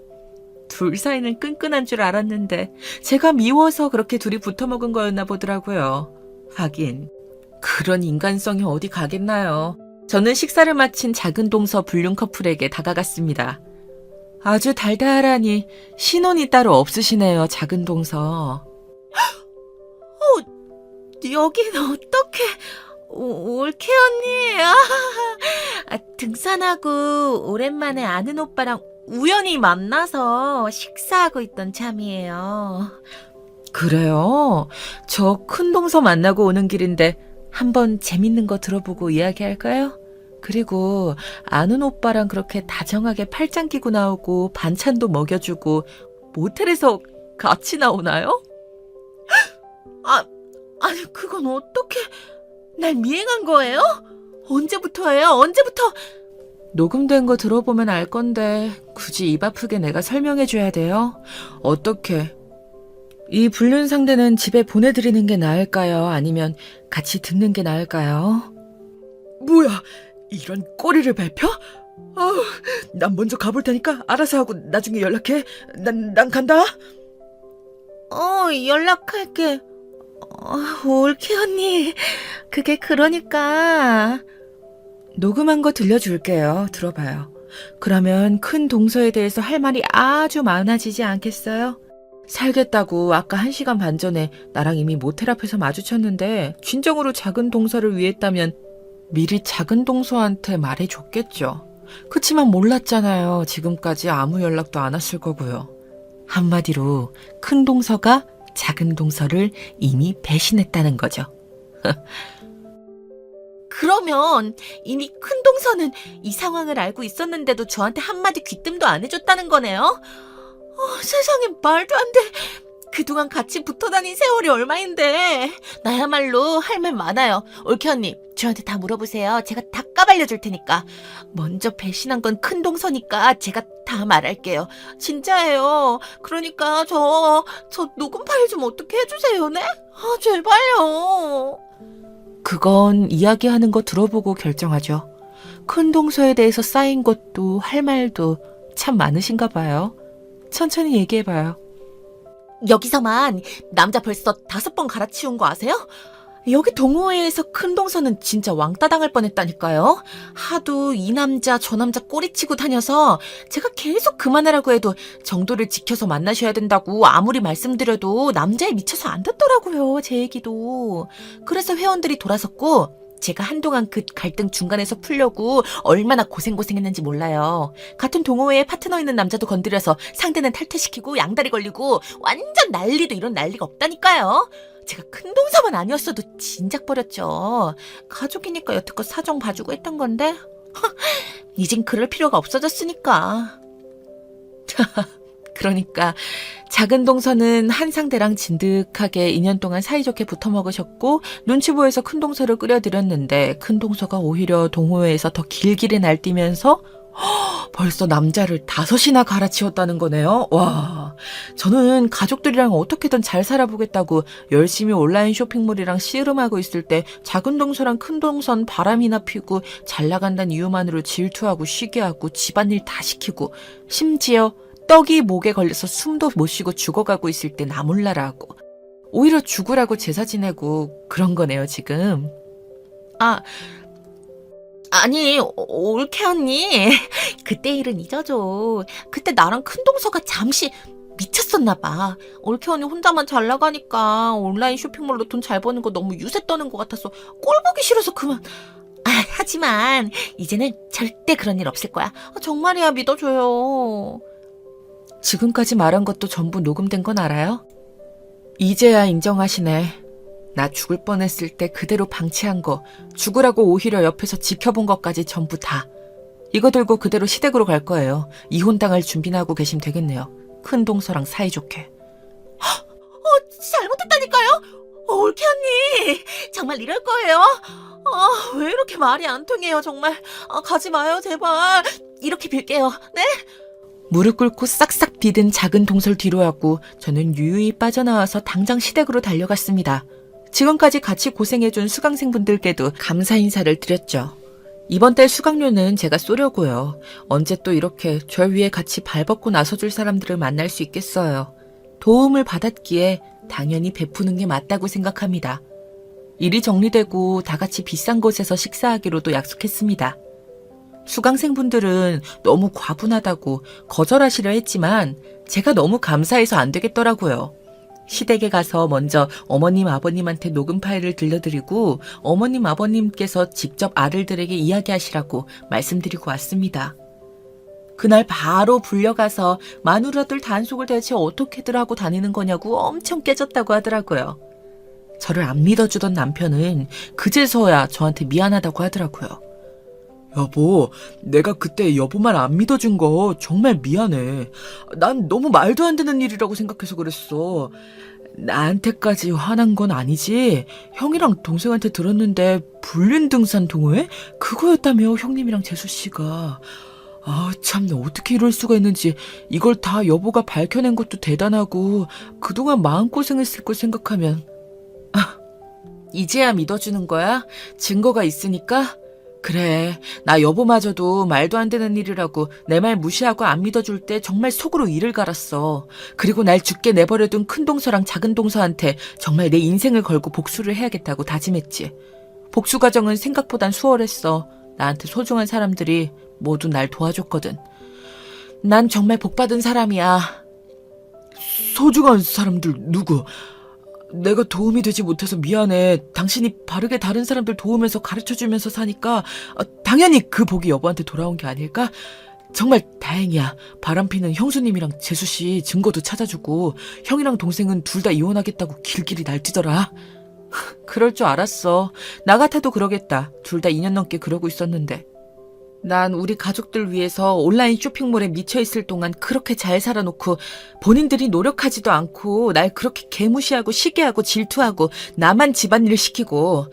둘 사이는 끈끈한 줄 알았는데 제가 미워서 그렇게 둘이 붙어먹은 거였나 보더라고요. 하긴 그런 인간성이 어디 가겠나요. 저는 식사를 마친 작은 동서 불륜 커플에게 다가갔습니다. 아주 달달하니 신혼이 따로 없으시네요, 작은 동서. 여긴 어떻게... 올케 언니, 등산하고 오랜만에 아는 오빠랑 우연히 만나서 식사하고 있던 참이에요. 그래요? 저 큰 동서 만나고 오는 길인데 한번 재밌는 거 들어보고 이야기할까요? 그리고 아는 오빠랑 그렇게 다정하게 팔짱 끼고 나오고 반찬도 먹여주고 모텔에서 같이 나오나요? 아니 그건 어떻게... 날 미행한 거예요? 언제부터예요? 언제부터? 녹음된 거 들어보면 알 건데 굳이 입 아프게 내가 설명해줘야 돼요? 어떻게? 이 불륜 상대는 집에 보내드리는 게 나을까요? 아니면 같이 듣는 게 나을까요? 뭐야, 이런 꼬리를 밟혀? 난 먼저 가볼 테니까 알아서 하고 나중에 연락해. 난 간다. 연락할게. 올케 언니, 그게 그러니까... 녹음한 거 들려줄게요. 들어봐요. 그러면 큰 동서에 대해서 할 말이 아주 많아지지 않겠어요? 살겠다고 아까 1시간 반 전에 나랑 이미 모텔 앞에서 마주쳤는데 진정으로 작은 동서를 위했다면 미리 작은 동서한테 말해줬겠죠. 그치만 몰랐잖아요. 지금까지 아무 연락도 안 왔을 거고요. 한마디로 큰 동서가 작은 동서를 이미 배신했다는 거죠. 그러면 이미 큰 동서는 이 상황을 알고 있었는데도 저한테 한마디 귀뜸도 안 해줬다는 거네요? 세상에 말도 안 돼. 그동안 같이 붙어 다닌 세월이 얼마인데. 나야말로 할 말 많아요. 올케 언니, 저한테 다 물어보세요. 제가 다 까발려줄 테니까. 먼저 배신한 건 큰 동서니까 제가 다 말할게요. 진짜예요. 그러니까 저 녹음 파일 좀 어떻게 해주세요, 네? 제발요. 그건 이야기하는 거 들어보고 결정하죠. 큰 동서에 대해서 쌓인 것도 할 말도 참 많으신가 봐요. 천천히 얘기해봐요. 여기서만 남자 벌써 5번 갈아치운 거 아세요? 여기 동호회에서 큰 동서는 진짜 왕따 당할 뻔했다니까요. 하도 이 남자 저 남자 꼬리치고 다녀서 제가 계속 그만하라고 해도 정도를 지켜서 만나셔야 된다고 아무리 말씀드려도 남자에 미쳐서 안 듣더라고요. 제 얘기도. 그래서 회원들이 돌아섰고 제가 한동안 그 갈등 중간에서 풀려고 얼마나 고생했는지 몰라요. 같은 동호회에 파트너 있는 남자도 건드려서 상대는 탈퇴시키고 양다리 걸리고 완전 난리도 이런 난리가 없다니까요. 제가 큰동서만 아니었어도 진작 버렸죠. 가족이니까 여태껏 사정 봐주고 했던 건데 이젠 그럴 필요가 없어졌으니까. 그러니까 작은 동서는 한 상대랑 진득하게 2년 동안 사이좋게 붙어 먹으셨고 눈치 보여서 큰 동서를 끌어들였는데 큰 동서가 오히려 동호회에서 더 길길이 날뛰면서 벌써 남자를 5이나 갈아치웠다는 거네요. 와, 저는 가족들이랑 어떻게든 잘 살아보겠다고 열심히 온라인 쇼핑몰이랑 씨름하고 있을 때 작은 동서랑 큰 동선 바람이나 피고 잘 나간다는 이유만으로 질투하고 쉬게 하고 집안일 다 시키고 심지어 떡이 목에 걸려서 숨도 못 쉬고 죽어가고 있을 때 나 몰라라 하고 오히려 죽으라고 제사 지내고 그런 거네요 지금. 아니, 올케 언니. 그때 일은 잊어줘. 그때 나랑 큰동서가 잠시 미쳤었나 봐. 올케 언니 혼자만 잘 나가니까 온라인 쇼핑몰로 돈 잘 버는 거 너무 유세 떠는 것 같아서 꼴 보기 싫어서 그만. 하지만 이제는 절대 그런 일 없을 거야. 정말이야, 믿어줘요. 지금까지 말한 것도 전부 녹음된 건 알아요? 이제야 인정하시네. 나 죽을 뻔했을 때 그대로 방치한 거, 죽으라고 오히려 옆에서 지켜본 것까지 전부 다. 이거 들고 그대로 시댁으로 갈 거예요. 이혼당할 준비나 하고 계시면 되겠네요. 큰 동서랑 사이좋게. 잘못했다니까요? 올케 언니. 정말 이럴 거예요? 왜 이렇게 말이 안 통해요, 정말. 가지 마요, 제발. 이렇게 빌게요. 네? 무릎 꿇고 싹싹 비든 작은 동설 뒤로 하고 저는 유유히 빠져나와서 당장 시댁으로 달려갔습니다. 지금까지 같이 고생해준 수강생분들께도 감사 인사를 드렸죠. 이번 달 수강료는 제가 쏘려고요. 언제 또 이렇게 저 위에 같이 발벗고 나서줄 사람들을 만날 수 있겠어요. 도움을 받았기에 당연히 베푸는 게 맞다고 생각합니다. 일이 정리되고 다 같이 비싼 곳에서 식사하기로도 약속했습니다. 수강생분들은 너무 과분하다고 거절하시려 했지만 제가 너무 감사해서 안 되겠더라고요. 시댁에 가서 먼저 어머님 아버님한테 녹음 파일을 들려드리고 어머님 아버님께서 직접 아들들에게 이야기하시라고 말씀드리고 왔습니다. 그날 바로 불려가서 마누라들 단속을 대체 어떻게들 하고 다니는 거냐고 엄청 깨졌다고 하더라고요. 저를 안 믿어주던 남편은 그제서야 저한테 미안하다고 하더라고요. 여보, 내가 그때 여보 말 안 믿어준 거 정말 미안해. 난 너무 말도 안 되는 일이라고 생각해서 그랬어. 나한테까지 화난 건 아니지. 형이랑 동생한테 들었는데 불륜 등산 동호회? 그거였다며, 형님이랑 재수씨가. 참, 어떻게 이럴 수가 있는지. 이걸 다 여보가 밝혀낸 것도 대단하고 그동안 마음고생했을 걸 생각하면. 이제야 믿어주는 거야? 증거가 있으니까? 그래, 나 여보마저도 말도 안 되는 일이라고 내 말 무시하고 안 믿어줄 때 정말 속으로 이를 갈았어. 그리고 날 죽게 내버려둔 큰 동서랑 작은 동서한테 정말 내 인생을 걸고 복수를 해야겠다고 다짐했지. 복수 과정은 생각보단 수월했어. 나한테 소중한 사람들이 모두 날 도와줬거든. 난 정말 복받은 사람이야. 소중한 사람들 누구? 내가 도움이 되지 못해서 미안해. 당신이 바르게 다른 사람들 도우면서 가르쳐주면서 사니까 당연히 그 복이 여보한테 돌아온 게 아닐까? 정말 다행이야. 바람피는 형수님이랑 재수씨 증거도 찾아주고 형이랑 동생은 둘 다 이혼하겠다고 길길이 날뛰더라. 그럴 줄 알았어. 나 같아도 그러겠다. 둘 다 2년 넘게 그러고 있었는데. 난 우리 가족들 위해서 온라인 쇼핑몰에 미쳐있을 동안 그렇게 잘 살아놓고 본인들이 노력하지도 않고 날 그렇게 개무시하고 시기하고 질투하고 나만 집안일 시키고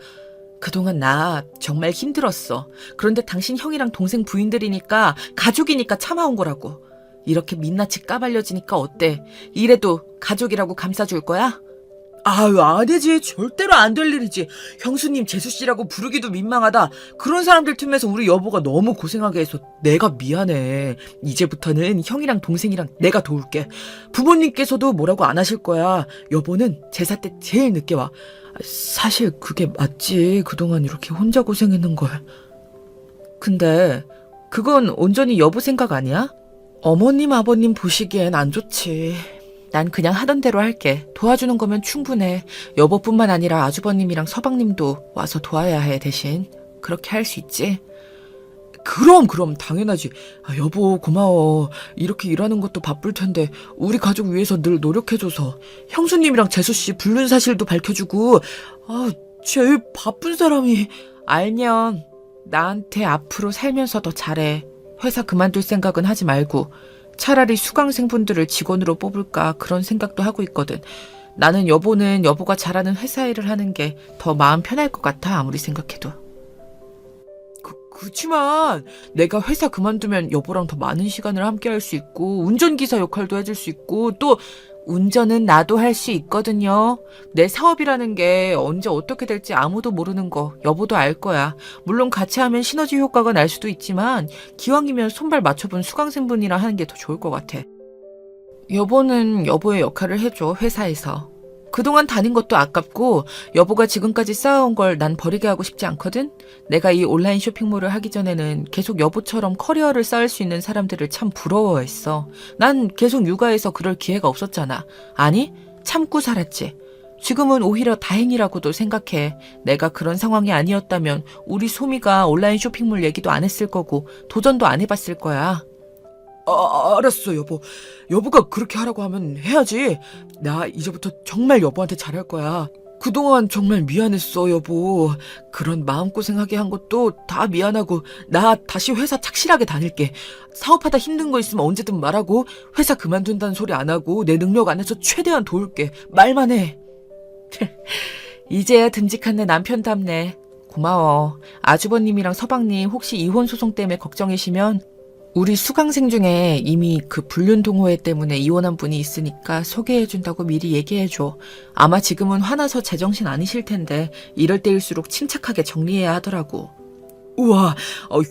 그동안 나 정말 힘들었어. 그런데 당신 형이랑 동생 부인들이니까 가족이니까 참아온 거라고. 이렇게 민낯이 까발려지니까 어때? 이래도 가족이라고 감싸줄 거야? 아니지. 절대로 안 될 일이지. 형수님 재수씨라고 부르기도 민망하다. 그런 사람들 틈에서 우리 여보가 너무 고생하게 해서 내가 미안해. 이제부터는 형이랑 동생이랑 내가 도울게. 부모님께서도 뭐라고 안 하실 거야. 여보는 제사 때 제일 늦게 와. 사실 그게 맞지. 그동안 이렇게 혼자 고생했는 걸. 근데 그건 온전히 여보 생각 아니야? 어머님 아버님 보시기엔 안 좋지. 난 그냥 하던 대로 할게. 도와주는 거면 충분해. 여보뿐만 아니라 아주버님이랑 서방님도 와서 도와야 해 대신. 그렇게 할 수 있지? 그럼 당연하지. 여보 고마워. 이렇게 일하는 것도 바쁠 텐데 우리 가족 위해서 늘 노력해줘서 형수님이랑 재수씨 불륜 사실도 밝혀주고 제일 바쁜 사람이. 알면 나한테 앞으로 살면서 더 잘해. 회사 그만둘 생각은 하지 말고 차라리 수강생분들을 직원으로 뽑을까 그런 생각도 하고 있거든. 나는 여보는 여보가 잘하는 회사 일을 하는 게 더 마음 편할 것 같아. 아무리 생각해도. 그치만 내가 회사 그만두면 여보랑 더 많은 시간을 함께 할 수 있고 운전기사 역할도 해줄 수 있고 또 운전은 나도 할 수 있거든요. 내 사업이라는 게 언제 어떻게 될지 아무도 모르는 거 여보도 알 거야. 물론 같이 하면 시너지 효과가 날 수도 있지만 기왕이면 손발 맞춰본 수강생분이랑 하는 게 더 좋을 것 같아. 여보는 여보의 역할을 해줘, 회사에서. 그동안 다닌 것도 아깝고 여보가 지금까지 쌓아온 걸 난 버리게 하고 싶지 않거든. 내가 이 온라인 쇼핑몰을 하기 전에는 계속 여보처럼 커리어를 쌓을 수 있는 사람들을 참 부러워했어. 난 계속 육아해서 그럴 기회가 없었잖아. 아니, 참고 살았지. 지금은 오히려 다행이라고도 생각해. 내가 그런 상황이 아니었다면 우리 소미가 온라인 쇼핑몰 얘기도 안 했을 거고 도전도 안 해봤을 거야. 알았어 여보. 여보가 그렇게 하라고 하면 해야지. 나 이제부터 정말 여보한테 잘할 거야. 그동안 정말 미안했어 여보. 그런 마음고생하게 한 것도 다 미안하고 나 다시 회사 착실하게 다닐게. 사업하다 힘든 거 있으면 언제든 말하고 회사 그만둔다는 소리 안 하고 내 능력 안에서 최대한 도울게. 말만 해. 이제야 듬직한 내 남편답네. 고마워. 아주버님이랑 서방님 혹시 이혼 소송 때문에 걱정이시면 우리 수강생 중에 이미 그 불륜 동호회 때문에 이혼한 분이 있으니까 소개해준다고 미리 얘기해줘. 아마 지금은 화나서 제정신 아니실 텐데 이럴 때일수록 침착하게 정리해야 하더라고. 우와,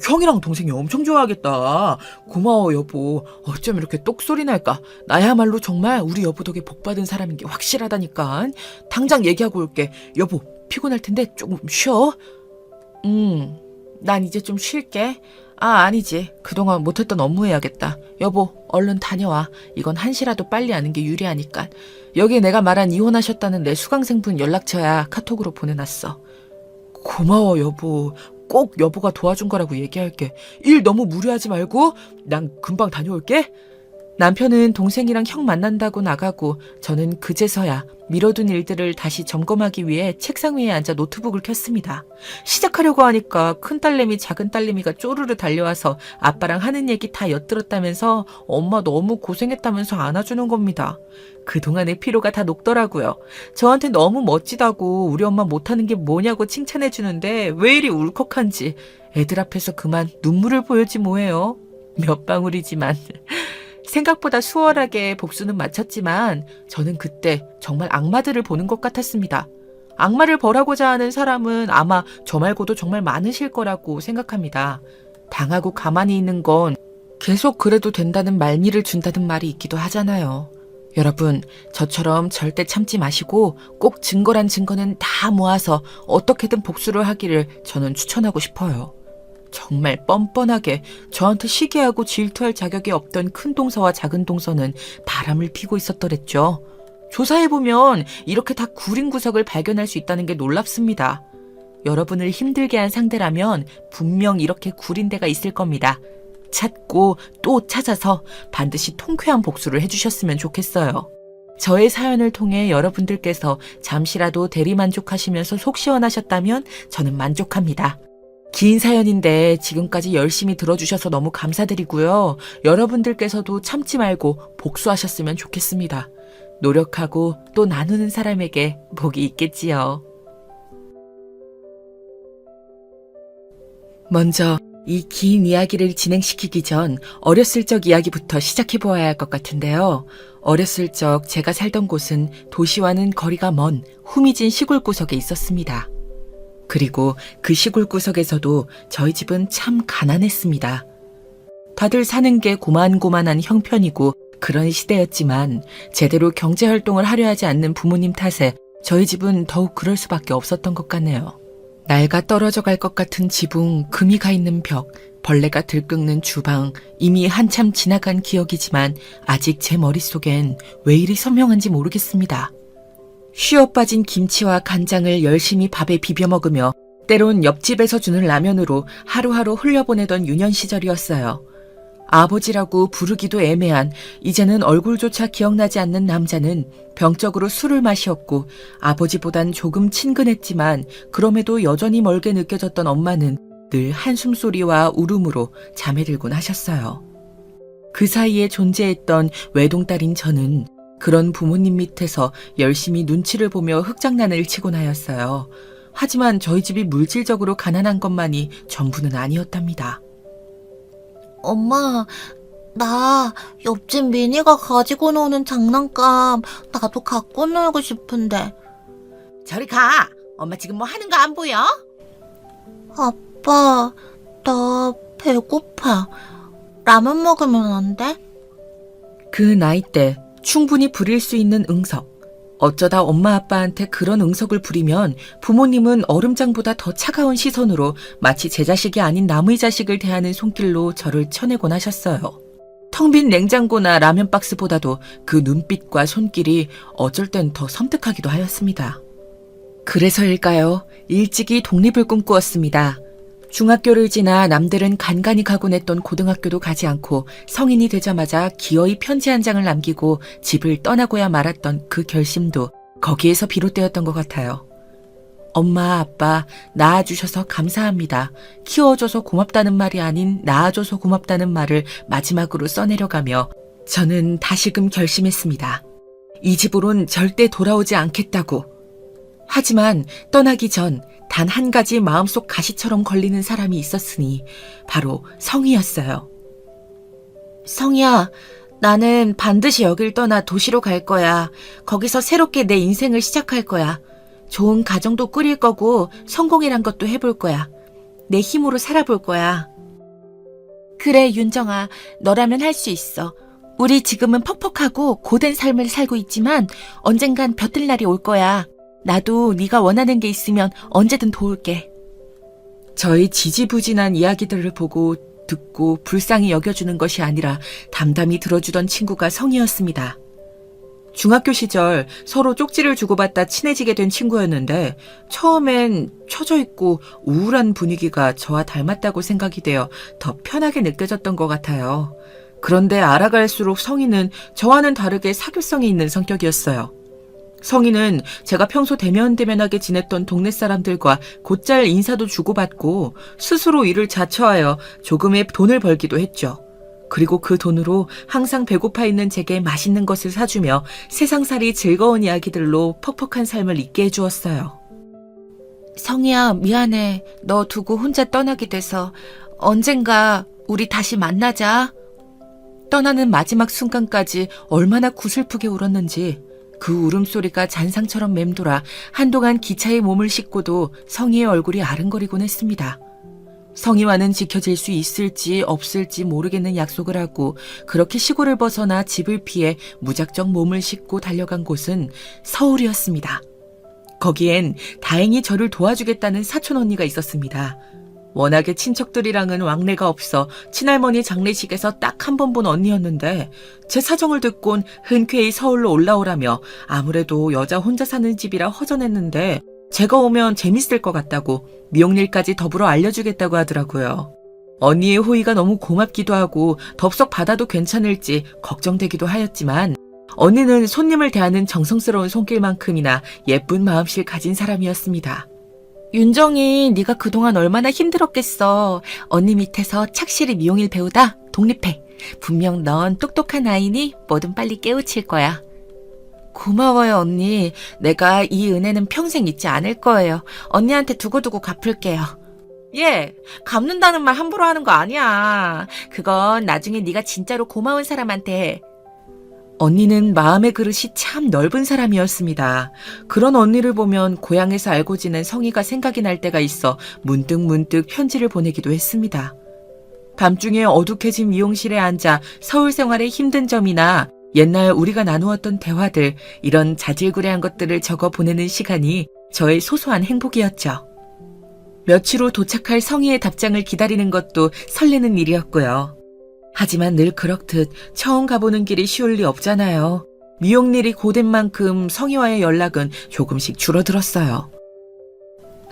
형이랑 동생이 엄청 좋아하겠다. 고마워 여보. 어쩜 이렇게 똑소리 날까. 나야말로 정말 우리 여보 덕에 복받은 사람인 게 확실하다니까. 당장 얘기하고 올게. 여보 피곤할 텐데 조금 쉬어. 난 이제 좀 쉴게. 아니지. 그동안 못했던 업무 해야겠다. 여보, 얼른 다녀와. 이건 한시라도 빨리 아는 게 유리하니까. 여기 내가 말한 이혼하셨다는 내 수강생분 연락처야 카톡으로 보내놨어. 고마워 여보. 꼭 여보가 도와준 거라고 얘기할게. 일 너무 무리하지 말고 난 금방 다녀올게. 남편은 동생이랑 형 만난다고 나가고 저는 그제서야 미뤄둔 일들을 다시 점검하기 위해 책상 위에 앉아 노트북을 켰습니다. 시작하려고 하니까 큰딸내미 작은딸내미가 쪼르르 달려와서 아빠랑 하는 얘기 다 엿들었다면서 엄마 너무 고생했다면서 안아주는 겁니다. 그동안의 피로가 다 녹더라고요. 저한테 너무 멋지다고 우리 엄마 못하는 게 뭐냐고 칭찬해주는데 왜 이리 울컥한지 애들 앞에서 그만 눈물을 보여지 뭐예요. 몇 방울이지만. 생각보다 수월하게 복수는 마쳤지만 저는 그때 정말 악마들을 보는 것 같았습니다. 악마를 벌하고자 하는 사람은 아마 저 말고도 정말 많으실 거라고 생각합니다. 당하고 가만히 있는 건 계속 그래도 된다는 말미를 준다는 말이 있기도 하잖아요. 여러분, 저처럼 절대 참지 마시고 꼭 증거란 증거는 다 모아서 어떻게든 복수를 하기를 저는 추천하고 싶어요. 정말 뻔뻔하게 저한테 시기하고 질투할 자격이 없던 큰 동서와 작은 동서는 바람을 피고 있었더랬죠. 조사해보면 이렇게 다 구린 구석을 발견할 수 있다는 게 놀랍습니다. 여러분을 힘들게 한 상대라면 분명 이렇게 구린 데가 있을 겁니다. 찾고 또 찾아서 반드시 통쾌한 복수를 해주셨으면 좋겠어요. 저의 사연을 통해 여러분들께서 잠시라도 대리만족하시면서 속 시원하셨다면 저는 만족합니다. 긴 사연인데 지금까지 열심히 들어주셔서 너무 감사드리고요. 여러분들께서도 참지 말고 복수하셨으면 좋겠습니다. 노력하고 또 나누는 사람에게 복이 있겠지요. 먼저 이 긴 이야기를 진행시키기 전 어렸을 적 이야기부터 시작해보아야 할 것 같은데요. 어렸을 적 제가 살던 곳은 도시와는 거리가 먼 후미진 시골 구석에 있었습니다. 그리고 그 시골 구석에서도 저희 집은 참 가난했습니다. 다들 사는 게 고만고만한 형편이고 그런 시대였지만 제대로 경제활동을 하려 하지 않는 부모님 탓에 저희 집은 더욱 그럴 수밖에 없었던 것 같네요. 낡아 떨어져 갈 것 같은 지붕, 금이 가 있는 벽, 벌레가 들끓는 주방, 이미 한참 지나간 기억이지만 아직 제 머릿속엔 왜 이리 선명한지 모르겠습니다. 쉬어 빠진 김치와 간장을 열심히 밥에 비벼 먹으며 때론 옆집에서 주는 라면으로 하루하루 흘려보내던 유년 시절이었어요. 아버지라고 부르기도 애매한 이제는 얼굴조차 기억나지 않는 남자는 병적으로 술을 마셨고 아버지보단 조금 친근했지만 그럼에도 여전히 멀게 느껴졌던 엄마는 늘 한숨소리와 울음으로 잠에 들곤 하셨어요. 그 사이에 존재했던 외동딸인 저는 그런 부모님 밑에서 열심히 눈치를 보며 흑장난을 치곤 하였어요. 하지만 저희 집이 물질적으로 가난한 것만이 전부는 아니었답니다. 엄마, 나 옆집 미니가 가지고 노는 장난감 나도 갖고 놀고 싶은데. 저리 가. 엄마 지금 뭐 하는 거 안 보여? 아빠, 나 배고파. 라면 먹으면 안 돼? 그 나이 때 충분히 부릴 수 있는 응석. 어쩌다 엄마 아빠한테 그런 응석을 부리면 부모님은 얼음장보다 더 차가운 시선으로 마치 제 자식이 아닌 남의 자식을 대하는 손길로 저를 쳐내곤 하셨어요. 텅 빈 냉장고나 라면 박스보다도 그 눈빛과 손길이 어쩔 땐 더 섬뜩하기도 하였습니다. 그래서일까요? 일찍이 독립을 꿈꾸었습니다. 중학교를 지나 남들은 간간히 가곤 했던 고등학교도 가지 않고 성인이 되자마자 기어이 편지 한 장을 남기고 집을 떠나고야 말았던 그 결심도 거기에서 비롯되었던 것 같아요. 엄마, 아빠, 낳아주셔서 감사합니다. 키워줘서 고맙다는 말이 아닌 낳아줘서 고맙다는 말을 마지막으로 써내려가며 저는 다시금 결심했습니다. 이 집으론 절대 돌아오지 않겠다고. 하지만 떠나기 전 단 한 가지 마음속 가시처럼 걸리는 사람이 있었으니 바로 성이었어요. 성이야, 나는 반드시 여길 떠나 도시로 갈 거야. 거기서 새롭게 내 인생을 시작할 거야. 좋은 가정도 꾸릴 거고 성공이란 것도 해볼 거야. 내 힘으로 살아볼 거야. 그래, 윤정아, 너라면 할 수 있어. 우리 지금은 퍽퍽하고 고된 삶을 살고 있지만 언젠간 벼뜰 날이 올 거야. 나도 네가 원하는 게 있으면 언제든 도울게. 저의 지지부진한 이야기들을 보고 듣고 불쌍히 여겨주는 것이 아니라 담담히 들어주던 친구가 성이었습니다. 중학교 시절 서로 쪽지를 주고받다 친해지게 된 친구였는데 처음엔 처져 있고 우울한 분위기가 저와 닮았다고 생각이 되어 더 편하게 느껴졌던 것 같아요. 그런데 알아갈수록 성이는 저와는 다르게 사교성이 있는 성격이었어요. 성희는 제가 평소 대면대면하게 지냈던 동네 사람들과 곧잘 인사도 주고받고 스스로 일을 자처하여 조금의 돈을 벌기도 했죠. 그리고 그 돈으로 항상 배고파 있는 제게 맛있는 것을 사주며 세상살이 즐거운 이야기들로 퍽퍽한 삶을 잊게 해주었어요. 성희야, 미안해. 너 두고 혼자 떠나게 돼서. 언젠가 우리 다시 만나자. 떠나는 마지막 순간까지 얼마나 구슬프게 울었는지 그 울음소리가 잔상처럼 맴돌아 한동안 기차에 몸을 싣고도 성희의 얼굴이 아른거리곤 했습니다. 성희와는 지켜질 수 있을지 없을지 모르겠는 약속을 하고 그렇게 시골을 벗어나 집을 피해 무작정 몸을 싣고 달려간 곳은 서울이었습니다. 거기엔 다행히 저를 도와주겠다는 사촌 언니가 있었습니다. 워낙에 친척들이랑은 왕래가 없어 친할머니 장례식에서 딱 한 번 본 언니였는데 제 사정을 듣곤 흔쾌히 서울로 올라오라며 아무래도 여자 혼자 사는 집이라 허전했는데 제가 오면 재밌을 것 같다고 미용일까지 더불어 알려주겠다고 하더라고요. 언니의 호의가 너무 고맙기도 하고 덥석 받아도 괜찮을지 걱정되기도 하였지만 언니는 손님을 대하는 정성스러운 손길만큼이나 예쁜 마음씨를 가진 사람이었습니다. 윤정이 네가 그동안 얼마나 힘들었겠어. 언니 밑에서 착실히 미용일 배우다 독립해. 분명 넌 똑똑한 아이니 뭐든 빨리 깨우칠 거야. 고마워요, 언니. 내가 이 은혜는 평생 잊지 않을 거예요. 언니한테 두고두고 갚을게요. 예, 갚는다는 말 함부로 하는 거 아니야. 그건 나중에 네가 진짜로 고마운 사람한테 해. 언니는 마음의 그릇이 참 넓은 사람이었습니다. 그런 언니를 보면 고향에서 알고 지낸 성희가 생각이 날 때가 있어 문득문득 편지를 보내기도 했습니다. 밤중에 어둑해진 미용실에 앉아 서울 생활의 힘든 점이나 옛날 우리가 나누었던 대화들, 이런 자질구레한 것들을 적어 보내는 시간이 저의 소소한 행복이었죠. 며칠 후 도착할 성희의 답장을 기다리는 것도 설레는 일이었고요. 하지만 늘 그렇듯 처음 가보는 길이 쉬울 리 없잖아요. 미용일이 고된 만큼 성희와의 연락은 조금씩 줄어들었어요.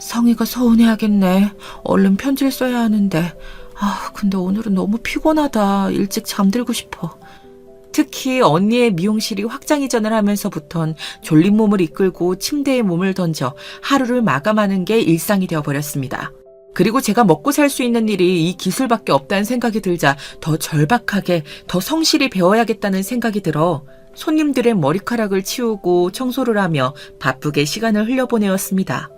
성희가 서운해하겠네. 얼른 편지를 써야 하는데. 근데 오늘은 너무 피곤하다. 일찍 잠들고 싶어. 특히 언니의 미용실이 확장 이전을 하면서부턴 졸린 몸을 이끌고 침대에 몸을 던져 하루를 마감하는 게 일상이 되어버렸습니다. 그리고 제가 먹고 살 수 있는 일이 이 기술밖에 없다는 생각이 들자 더 절박하게, 더 성실히 배워야겠다는 생각이 들어 손님들의 머리카락을 치우고 청소를 하며 바쁘게 시간을 흘려보내었습니다.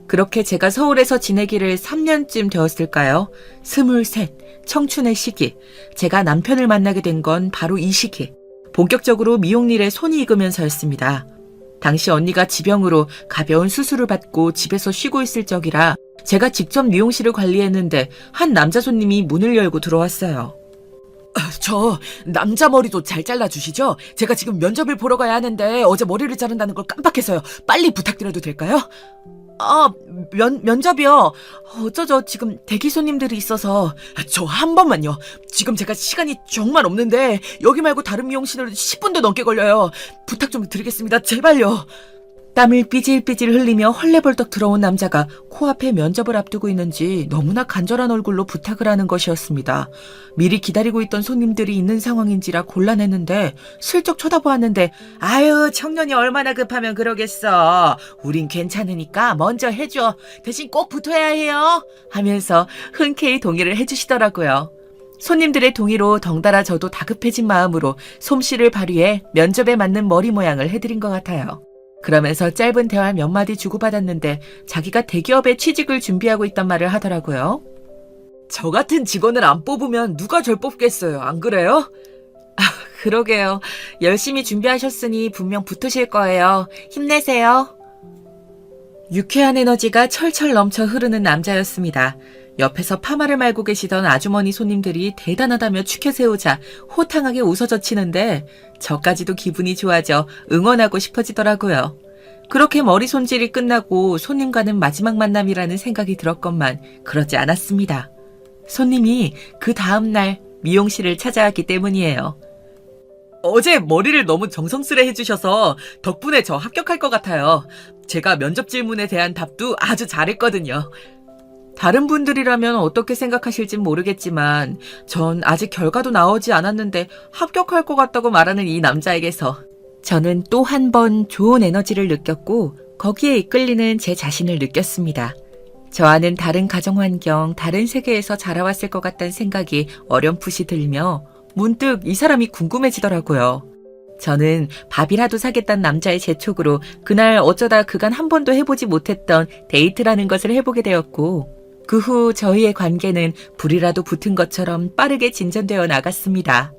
그렇게 제가 서울에서 지내기를 3년쯤 되었을까요? 23, 청춘의 시기. 제가 남편을 만나게 된 건 바로 이 시기. 본격적으로 미용일에 손이 익으면서였습니다. 당시 언니가 지병으로 가벼운 수술을 받고 집에서 쉬고 있을 적이라 제가 직접 미용실을 관리했는데 한 남자 손님이 문을 열고 들어왔어요. 저 남자 머리도 잘 잘라주시죠? 제가 지금 면접을 보러 가야 하는데 어제 머리를 자른다는 걸 깜빡해서요. 빨리 부탁드려도 될까요? 면접이요. 어쩌죠. 지금 대기 손님들이 있어서. 저 한 번만요. 지금 제가 시간이 정말 없는데 여기 말고 다른 미용실은 10분도 넘게 걸려요. 부탁 좀 드리겠습니다. 제발요. 땀을 삐질삐질 흘리며 헐레벌떡 들어온 남자가 코앞에 면접을 앞두고 있는지 너무나 간절한 얼굴로 부탁을 하는 것이었습니다. 미리 기다리고 있던 손님들이 있는 상황인지라 곤란했는데 슬쩍 쳐다보았는데 아유, 청년이 얼마나 급하면 그러겠어. 우린 괜찮으니까 먼저 해줘. 대신 꼭 붙어야 해요. 하면서 흔쾌히 동의를 해주시더라고요. 손님들의 동의로 덩달아 저도 다급해진 마음으로 솜씨를 발휘해 면접에 맞는 머리 모양을 해드린 것 같아요. 그러면서 짧은 대화 몇 마디 주고받았는데 자기가 대기업에 취직을 준비하고 있단 말을 하더라고요. 저 같은 직원을 안 뽑으면 누가 절 뽑겠어요. 안 그래요? 그러게요. 열심히 준비하셨으니 분명 붙으실 거예요. 힘내세요. 유쾌한 에너지가 철철 넘쳐 흐르는 남자였습니다. 옆에서 파마를 말고 계시던 아주머니 손님들이 대단하다며 축혀 세우자 호탕하게 웃어젖히는데 저까지도 기분이 좋아져 응원하고 싶어지더라고요. 그렇게 머리 손질이 끝나고 손님과는 마지막 만남이라는 생각이 들었건만 그렇지 않았습니다. 손님이 그 다음날 미용실을 찾아왔기 때문이에요. 어제 머리를 너무 정성스레 해주셔서 덕분에 저 합격할 것 같아요. 제가 면접 질문에 대한 답도 아주 잘했거든요. 다른 분들이라면 어떻게 생각하실진 모르겠지만 전 아직 결과도 나오지 않았는데 합격할 것 같다고 말하는 이 남자에게서 저는 또 한 번 좋은 에너지를 느꼈고 거기에 이끌리는 제 자신을 느꼈습니다. 저와는 다른 가정환경, 다른 세계에서 자라왔을 것 같다는 생각이 어렴풋이 들며 문득 이 사람이 궁금해지더라고요. 저는 밥이라도 사겠다는 남자의 재촉으로 그날 어쩌다 그간 한 번도 해보지 못했던 데이트라는 것을 해보게 되었고 그 후 저희의 관계는 불이라도 붙은 것처럼 빠르게 진전되어 나갔습니다.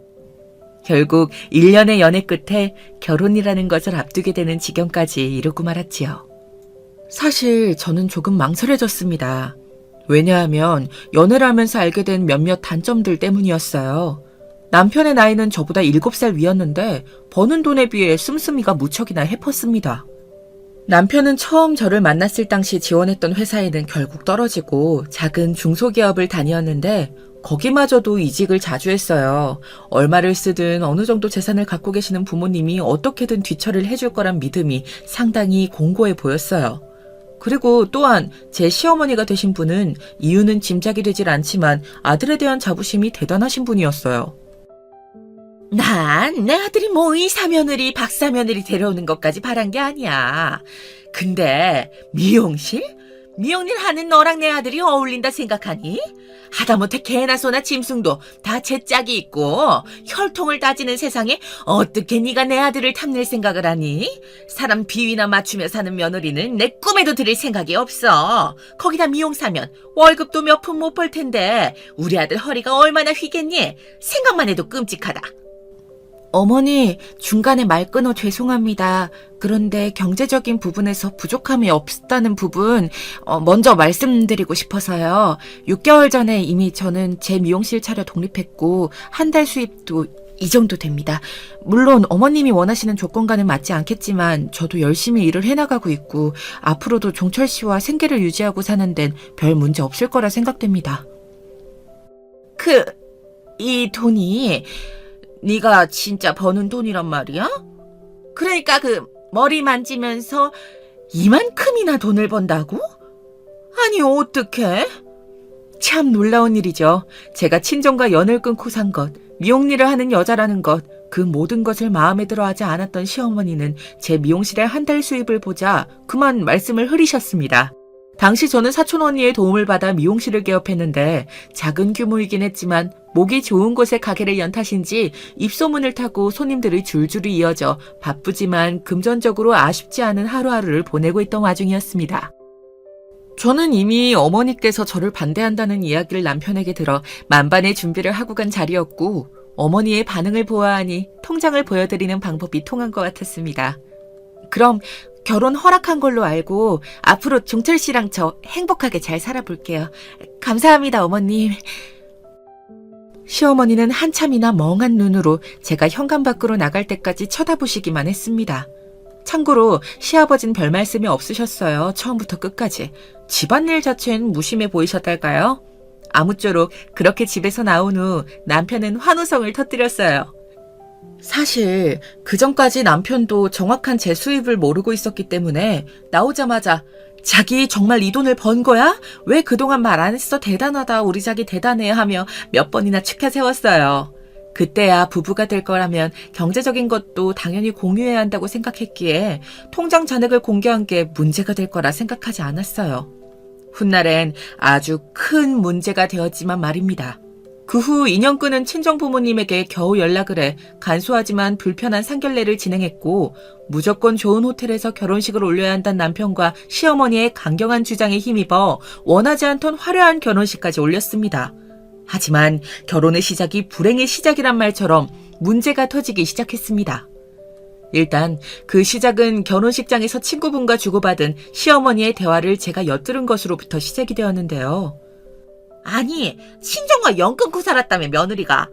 결국 1년의 연애 끝에 결혼이라는 것을 앞두게 되는 지경까지 이르고 말았지요. 사실 저는 조금 망설여졌습니다. 왜냐하면 연애를 하면서 알게 된 몇몇 단점들 때문이었어요. 남편의 나이는 저보다 7살 위였는데 버는 돈에 비해 씀씀이가 무척이나 해펐습니다. 남편은 처음 저를 만났을 당시 지원했던 회사에는 결국 떨어지고 작은 중소기업을 다녔는데 거기마저도 이직을 자주 했어요. 얼마를 쓰든 어느 정도 재산을 갖고 계시는 부모님이 어떻게든 뒤처리를 해줄 거란 믿음이 상당히 공고해 보였어요. 그리고 또한 제 시어머니가 되신 분은 이유는 짐작이 되질 않지만 아들에 대한 자부심이 대단하신 분이었어요. 난 내 아들이 뭐 이사며느리 박사며느리 데려오는 것까지 바란 게 아니야. 근데 미용실? 미용일 하는 너랑 내 아들이 어울린다 생각하니? 하다못해 개나 소나 짐승도 다 제 짝이 있고 혈통을 따지는 세상에 어떻게 네가 내 아들을 탐낼 생각을 하니? 사람 비위나 맞추며 사는 며느리는 내 꿈에도 들일 생각이 없어. 거기다 미용사면 월급도 몇 푼 못 벌 텐데 우리 아들 허리가 얼마나 휘겠니? 생각만 해도 끔찍하다. 어머니, 중간에 말 끊어 죄송합니다. 그런데 경제적인 부분에서 부족함이 없다는 부분 먼저 말씀드리고 싶어서요. 6개월 전에 이미 저는 제 미용실 차려 독립했고 한 달 수입도 이 정도 됩니다. 물론 어머님이 원하시는 조건과는 맞지 않겠지만 저도 열심히 일을 해나가고 있고 앞으로도 종철 씨와 생계를 유지하고 사는 데는 별 문제 없을 거라 생각됩니다. 이 돈이 네가 진짜 버는 돈이란 말이야? 그러니까 그 머리 만지면서 이만큼이나 돈을 번다고? 아니, 어떡해? 참 놀라운 일이죠. 제가 친정과 연을 끊고 산 것, 미용일을 하는 여자라는 것, 그 모든 것을 마음에 들어 하지 않았던 시어머니는 제 미용실의 한 달 수입을 보자 그만 말씀을 흐리셨습니다. 당시 저는 사촌 언니의 도움을 받아 미용실을 개업했는데 작은 규모이긴 했지만 목이 좋은 곳에 가게를 연 탓인지 입소문을 타고 손님들이 줄줄이 이어져 바쁘지만 금전적으로 아쉽지 않은 하루하루를 보내고 있던 와중이었습니다. 저는 이미 어머니께서 저를 반대한다는 이야기를 남편에게 들어 만반의 준비를 하고 간 자리였고 어머니의 반응을 보아하니 통장을 보여드리는 방법이 통한 것 같았습니다. 그럼 결혼 허락한 걸로 알고 앞으로 종철 씨랑 저 행복하게 잘 살아볼게요. 감사합니다, 어머님. 시어머니는 한참이나 멍한 눈으로 제가 현관 밖으로 나갈 때까지 쳐다보시기만 했습니다. 참고로 시아버진 별 말씀이 없으셨어요. 처음부터 끝까지. 집안일 자체는 무심해 보이셨달까요? 아무쪼록 그렇게 집에서 나온 후 남편은 환호성을 터뜨렸어요. 사실 그전까지 남편도 정확한 제 수입을 모르고 있었기 때문에 나오자마자 자기 정말 이 돈을 번 거야? 왜 그동안 말 안 했어? 대단하다. 우리 자기 대단해 하며 몇 번이나 축하 세웠어요. 그때야 부부가 될 거라면 경제적인 것도 당연히 공유해야 한다고 생각했기에 통장 잔액을 공개한 게 문제가 될 거라 생각하지 않았어요. 훗날엔 아주 큰 문제가 되었지만 말입니다. 그 후 2년 끄는 친정 부모님에게 겨우 연락을 해 간소하지만 불편한 상견례를 진행했고 무조건 좋은 호텔에서 결혼식을 올려야 한다는 남편과 시어머니의 강경한 주장에 힘입어 원하지 않던 화려한 결혼식까지 올렸습니다. 하지만 결혼의 시작이 불행의 시작이란 말처럼 문제가 터지기 시작했습니다. 일단 그 시작은 결혼식장에서 친구분과 주고받은 시어머니의 대화를 제가 엿들은 것으로부터 시작이 되었는데요. 아니, 친정과 연 끊고 살았다며, 며느리가.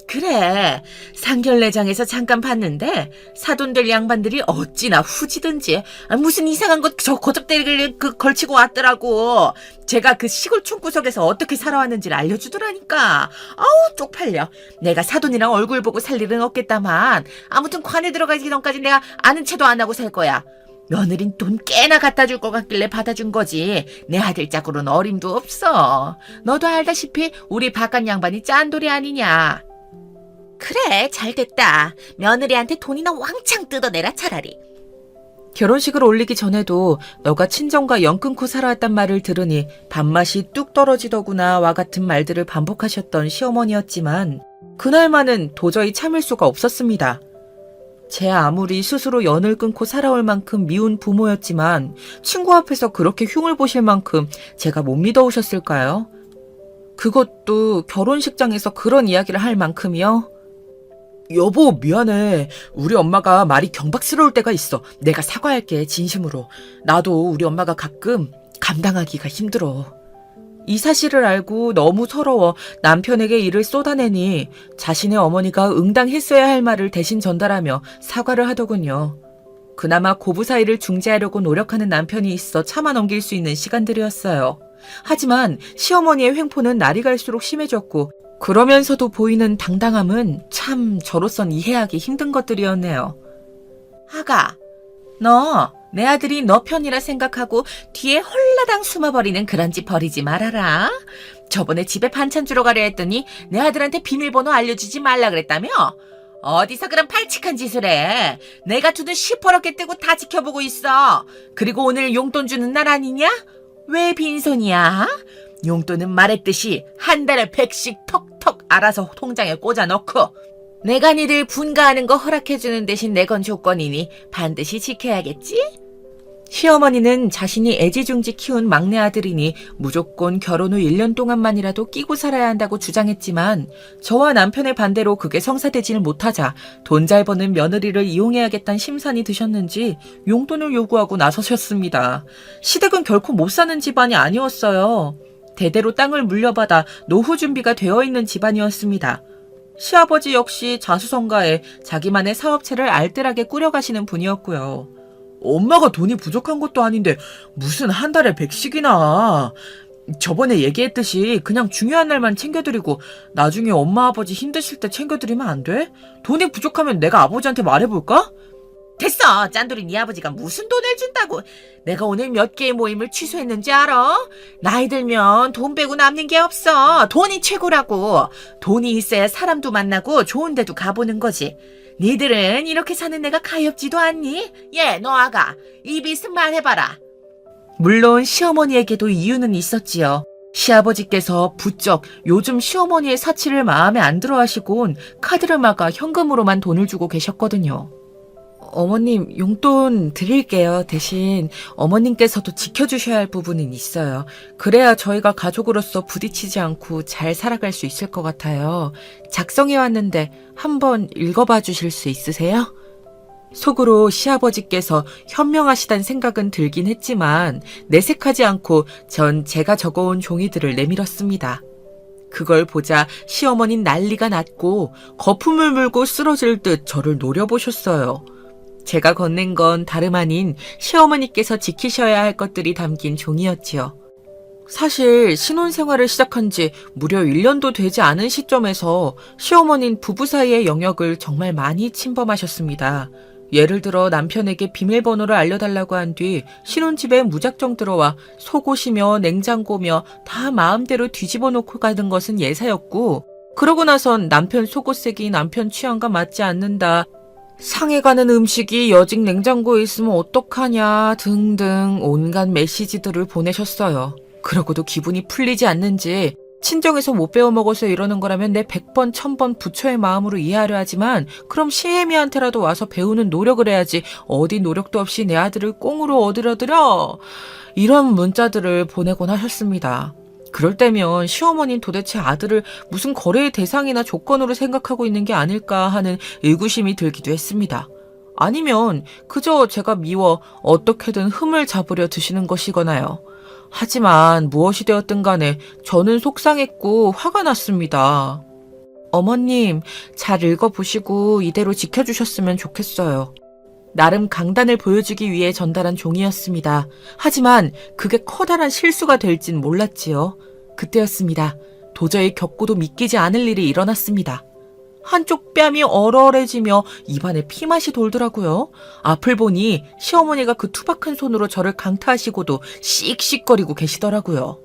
그래, 상견례장에서 잠깐 봤는데 사돈들 양반들이 어찌나 후지든지 무슨 이상한 것 저 거적대기를 걸치고 왔더라고. 제가 그 시골 촌구석에서 어떻게 살아왔는지를 알려주더라니까. 아우, 쪽팔려. 내가 사돈이랑 얼굴 보고 살 일은 없겠다만 아무튼 관에 들어가기 전까지 내가 아는 체도 안 하고 살 거야. 며느린 돈 꽤나 갖다 줄 것 같길래 받아준 거지. 내 아들 짝으로는 어림도 없어. 너도 알다시피 우리 바깥 양반이 짠돌이 아니냐. 그래, 잘됐다. 며느리한테 돈이나 왕창 뜯어내라, 차라리. 결혼식을 올리기 전에도 너가 친정과 연 끊고 살아왔단 말을 들으니 밥맛이 뚝 떨어지더구나와 같은 말들을 반복하셨던 시어머니였지만 그날만은 도저히 참을 수가 없었습니다. 제 아무리 스스로 연을 끊고 살아올 만큼 미운 부모였지만 친구 앞에서 그렇게 흉을 보실 만큼 제가 못 믿어오셨을까요? 그것도 결혼식장에서 그런 이야기를 할 만큼이요? 여보, 미안해. 우리 엄마가 말이 경박스러울 때가 있어. 내가 사과할게, 진심으로. 나도 우리 엄마가 가끔 감당하기가 힘들어. 이 사실을 알고 너무 서러워 남편에게 이를 쏟아내니 자신의 어머니가 응당했어야 할 말을 대신 전달하며 사과를 하더군요. 그나마 고부 사이를 중재하려고 노력하는 남편이 있어 참아 넘길 수 있는 시간들이었어요. 하지만 시어머니의 횡포는 날이 갈수록 심해졌고 그러면서도 보이는 당당함은 참 저로선 이해하기 힘든 것들이었네요. 아가, 너 내 아들이 너 편이라 생각하고 뒤에 홀라당 숨어버리는 그런 짓 버리지 말아라. 저번에 집에 반찬 주러 가려 했더니 내 아들한테 비밀번호 알려주지 말라 그랬다며? 어디서 그런 발칙한 짓을 해. 내가 두 눈 시퍼렇게 뜨고 다 지켜보고 있어. 그리고 오늘 용돈 주는 날 아니냐? 왜 빈손이야? 용돈은 말했듯이 한 달에 100씩 턱턱 알아서 통장에 꽂아 넣고 내가 니들 분가하는 거 허락해주는 대신 내건 조건이니 반드시 지켜야겠지? 시어머니는 자신이 애지중지 키운 막내 아들이니 무조건 결혼 후 1년 동안만이라도 끼고 살아야 한다고 주장했지만 저와 남편의 반대로 그게 성사되지를 못하자 돈 잘 버는 며느리를 이용해야겠다는 심산이 드셨는지 용돈을 요구하고 나서셨습니다. 시댁은 결코 못 사는 집안이 아니었어요. 대대로 땅을 물려받아 노후 준비가 되어 있는 집안이었습니다. 시아버지 역시 자수성가에 자기만의 사업체를 알뜰하게 꾸려가시는 분이었고요. 엄마가 돈이 부족한 것도 아닌데 무슨 한 달에 100씩이나. 저번에 얘기했듯이 그냥 중요한 날만 챙겨드리고 나중에 엄마 아버지 힘드실 때 챙겨드리면 안 돼? 돈이 부족하면 내가 아버지한테 말해볼까? 됐어. 짠돌이 네 아버지가 무슨 돈을 준다고. 내가 오늘 몇 개의 모임을 취소했는지 알아? 나이 들면 돈 빼고 남는 게 없어. 돈이 최고라고. 돈이 있어야 사람도 만나고 좋은 데도 가보는 거지. 니들은 이렇게 사는 내가 가엾지도 않니? 예, 너 아가. 입 있음 말해봐라. 물론 시어머니에게도 이유는 있었지요. 시아버지께서 부쩍 요즘 시어머니의 사치를 마음에 안 들어 하시곤 카드를 막아 현금으로만 돈을 주고 계셨거든요. 어머님, 용돈 드릴게요. 대신 어머님께서도 지켜주셔야 할 부분은 있어요. 그래야 저희가 가족으로서 부딪히지 않고 잘 살아갈 수 있을 것 같아요. 작성해 왔는데 한번 읽어봐 주실 수 있으세요? 속으로 시아버지께서 현명하시단 생각은 들긴 했지만 내색하지 않고 전 제가 적어온 종이들을 내밀었습니다. 그걸 보자 시어머니는 난리가 났고 거품을 물고 쓰러질 듯 저를 노려보셨어요. 제가 건넨 건 다름 아닌 시어머니께서 지키셔야 할 것들이 담긴 종이였지요. 사실 신혼생활을 시작한 지 무려 1년도 되지 않은 시점에서 시어머니는 부부 사이의 영역을 정말 많이 침범하셨습니다. 예를 들어 남편에게 비밀번호를 알려달라고 한 뒤 신혼집에 무작정 들어와 속옷이며 냉장고며 다 마음대로 뒤집어 놓고 가는 것은 예사였고, 그러고 나선 남편 속옷색이 남편 취향과 맞지 않는다, 상해가는 음식이 여직 냉장고에 있으면 어떡하냐 등등 온갖 메시지들을 보내셨어요. 그러고도 기분이 풀리지 않는지 친정에서 못 배워 먹어서 이러는 거라면 내 100번 1000번 부처의 마음으로 이해하려 하지만 그럼 시애미한테라도 와서 배우는 노력을 해야지 어디 노력도 없이 내 아들을 꽁으로 얻으려들여, 이런 문자들을 보내곤 하셨습니다. 그럴 때면 시어머니는 도대체 아들을 무슨 거래의 대상이나 조건으로 생각하고 있는 게 아닐까 하는 의구심이 들기도 했습니다. 아니면 그저 제가 미워 어떻게든 흠을 잡으려 드시는 것이거나요. 하지만 무엇이 되었든 간에 저는 속상했고 화가 났습니다. 어머님, 잘 읽어보시고 이대로 지켜주셨으면 좋겠어요. 나름 강단을 보여주기 위해 전달한 종이였습니다. 하지만 그게 커다란 실수가 될진 몰랐지요. 그때였습니다. 도저히 겪고도 믿기지 않을 일이 일어났습니다. 한쪽 뺨이 얼얼해지며 입안에 피맛이 돌더라고요. 앞을 보니 시어머니가 그 투박한 손으로 저를 강타하시고도 씩씩거리고 계시더라고요.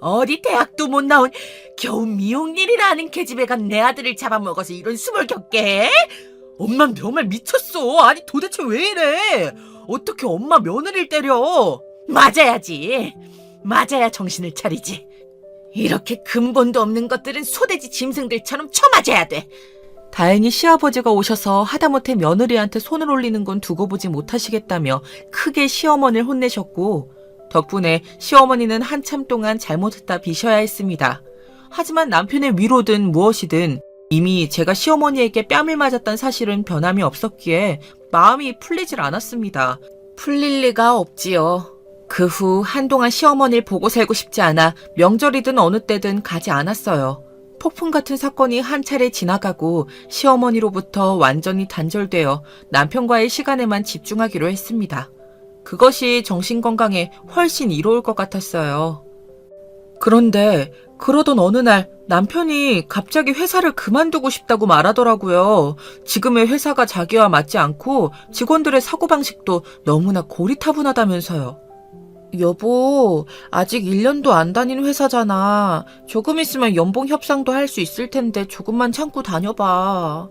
어디 대학도 못 나온 겨우 미용일이라 하는 계집애 간 내 아들을 잡아먹어서 이런 숨을 겪게 해? 엄만 정말 미쳤어. 아니 도대체 왜 이래? 어떻게 엄마 며느리를 때려? 맞아야지. 맞아야 정신을 차리지. 이렇게 근본도 없는 것들은 소돼지 짐승들처럼 쳐맞아야 돼. 다행히 시아버지가 오셔서 하다못해 며느리한테 손을 올리는 건 두고 보지 못하시겠다며 크게 시어머니를 혼내셨고, 덕분에 시어머니는 한참 동안 잘못했다 비셔야 했습니다. 하지만 남편의 위로든 무엇이든 이미 제가 시어머니에게 뺨을 맞았던 사실은 변함이 없었기에 마음이 풀리질 않았습니다. 풀릴 리가 없지요. 그 후 한동안 시어머니를 보고 살고 싶지 않아 명절이든 어느 때든 가지 않았어요. 폭풍 같은 사건이 한 차례 지나가고 시어머니로부터 완전히 단절되어 남편과의 시간에만 집중하기로 했습니다. 그것이 정신건강에 훨씬 이로울 것 같았어요. 그런데 그러던 어느 날 남편이 갑자기 회사를 그만두고 싶다고 말하더라고요. 지금의 회사가 자기와 맞지 않고 직원들의 사고방식도 너무나 고리타분하다면서요. 여보, 아직 1년도 안 다닌 회사잖아. 조금 있으면 연봉 협상도 할 수 있을 텐데 조금만 참고 다녀봐.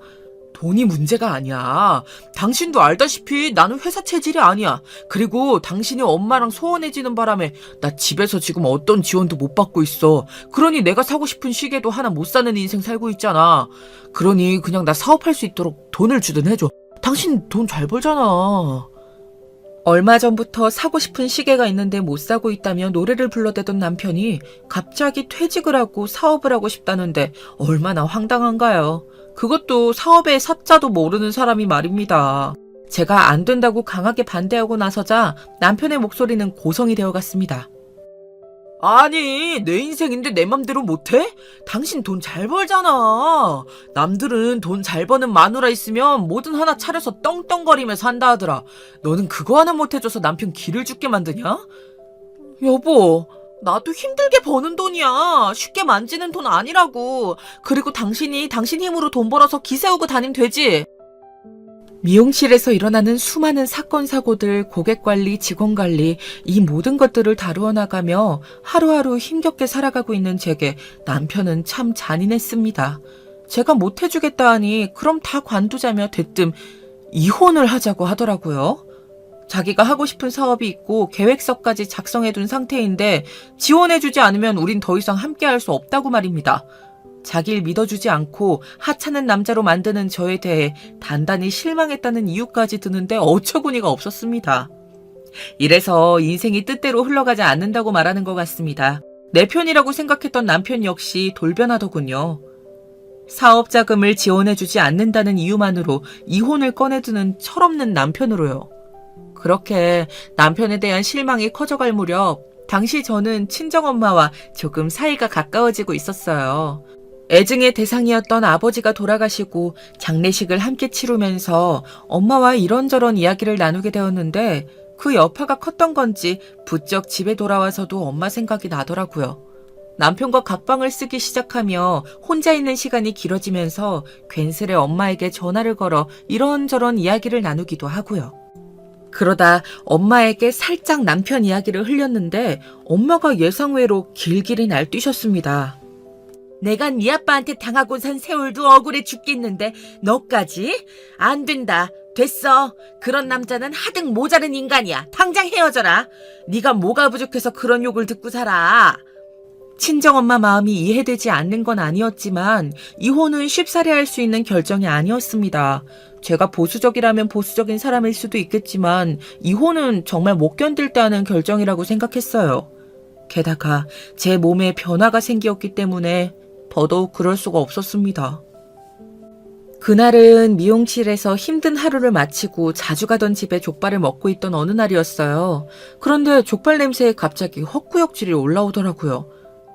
돈이 문제가 아니야. 당신도 알다시피 나는 회사 체질이 아니야. 그리고 당신이 엄마랑 소원해지는 바람에 나 집에서 지금 어떤 지원도 못 받고 있어. 그러니 내가 사고 싶은 시계도 하나 못 사는 인생 살고 있잖아. 그러니 그냥 나 사업할 수 있도록 돈을 주든 해줘. 당신 돈 잘 벌잖아. 얼마 전부터 사고 싶은 시계가 있는데 못 사고 있다며 노래를 불러대던 남편이 갑자기 퇴직을 하고 사업을 하고 싶다는데 얼마나 황당한가요? 그것도 사업의 사자도 모르는 사람이 말입니다. 제가 안 된다고 강하게 반대하고 나서자 남편의 목소리는 고성이 되어갔습니다. 아니, 내 인생인데 내 맘대로 못해? 당신 돈 잘 벌잖아. 남들은 돈 잘 버는 마누라 있으면 뭐든 하나 차려서 떵떵거리면서 한다 하더라. 너는 그거 하나 못해줘서 남편 기를 죽게 만드냐? 여보, 나도 힘들게 버는 돈이야. 쉽게 만지는 돈 아니라고. 그리고 당신이 당신 힘으로 돈 벌어서 기 세우고 다니면 되지. 미용실에서 일어나는 수많은 사건, 사고들, 고객 관리, 직원 관리, 이 모든 것들을 다루어 나가며 하루하루 힘겹게 살아가고 있는 제게 남편은 참 잔인했습니다. 제가 못해주겠다 하니 그럼 다 관두자며 대뜸 이혼을 하자고 하더라고요. 자기가 하고 싶은 사업이 있고 계획서까지 작성해둔 상태인데 지원해주지 않으면 우린 더 이상 함께할 수 없다고 말입니다. 자기를 믿어주지 않고 하찮은 남자로 만드는 저에 대해 단단히 실망했다는 이유까지 드는데 어처구니가 없었습니다. 이래서 인생이 뜻대로 흘러가지 않는다고 말하는 것 같습니다. 내 편이라고 생각했던 남편 역시 돌변하더군요. 사업 자금을 지원해주지 않는다는 이유만으로 이혼을 꺼내드는 철없는 남편으로요. 그렇게 남편에 대한 실망이 커져갈 무렵 당시 저는 친정엄마와 조금 사이가 가까워지고 있었어요. 애증의 대상이었던 아버지가 돌아가시고 장례식을 함께 치르면서 엄마와 이런저런 이야기를 나누게 되었는데 그 여파가 컸던 건지 부쩍 집에 돌아와서도 엄마 생각이 나더라고요. 남편과 각방을 쓰기 시작하며 혼자 있는 시간이 길어지면서 괜스레 엄마에게 전화를 걸어 이런저런 이야기를 나누기도 하고요. 그러다 엄마에게 살짝 남편 이야기를 흘렸는데 엄마가 예상외로 길길이 날뛰셨습니다. 내가 네 아빠한테 당하고 산 세월도 억울해 죽겠는데 너까지? 안 된다. 됐어. 그런 남자는 하등 모자른 인간이야. 당장 헤어져라. 네가 뭐가 부족해서 그런 욕을 듣고 살아. 친정엄마 마음이 이해되지 않는 건 아니었지만 이혼은 쉽사리 할 수 있는 결정이 아니었습니다. 제가 보수적이라면 보수적인 사람일 수도 있겠지만 이혼은 정말 못 견딜 때 하는 결정이라고 생각했어요. 게다가 제 몸에 변화가 생겼기 때문에 더더욱 그럴 수가 없었습니다. 그날은 미용실에서 힘든 하루를 마치고 자주 가던 집에 족발을 먹고 있던 어느 날이었어요. 그런데 족발 냄새에 갑자기 헛구역질이 올라오더라고요.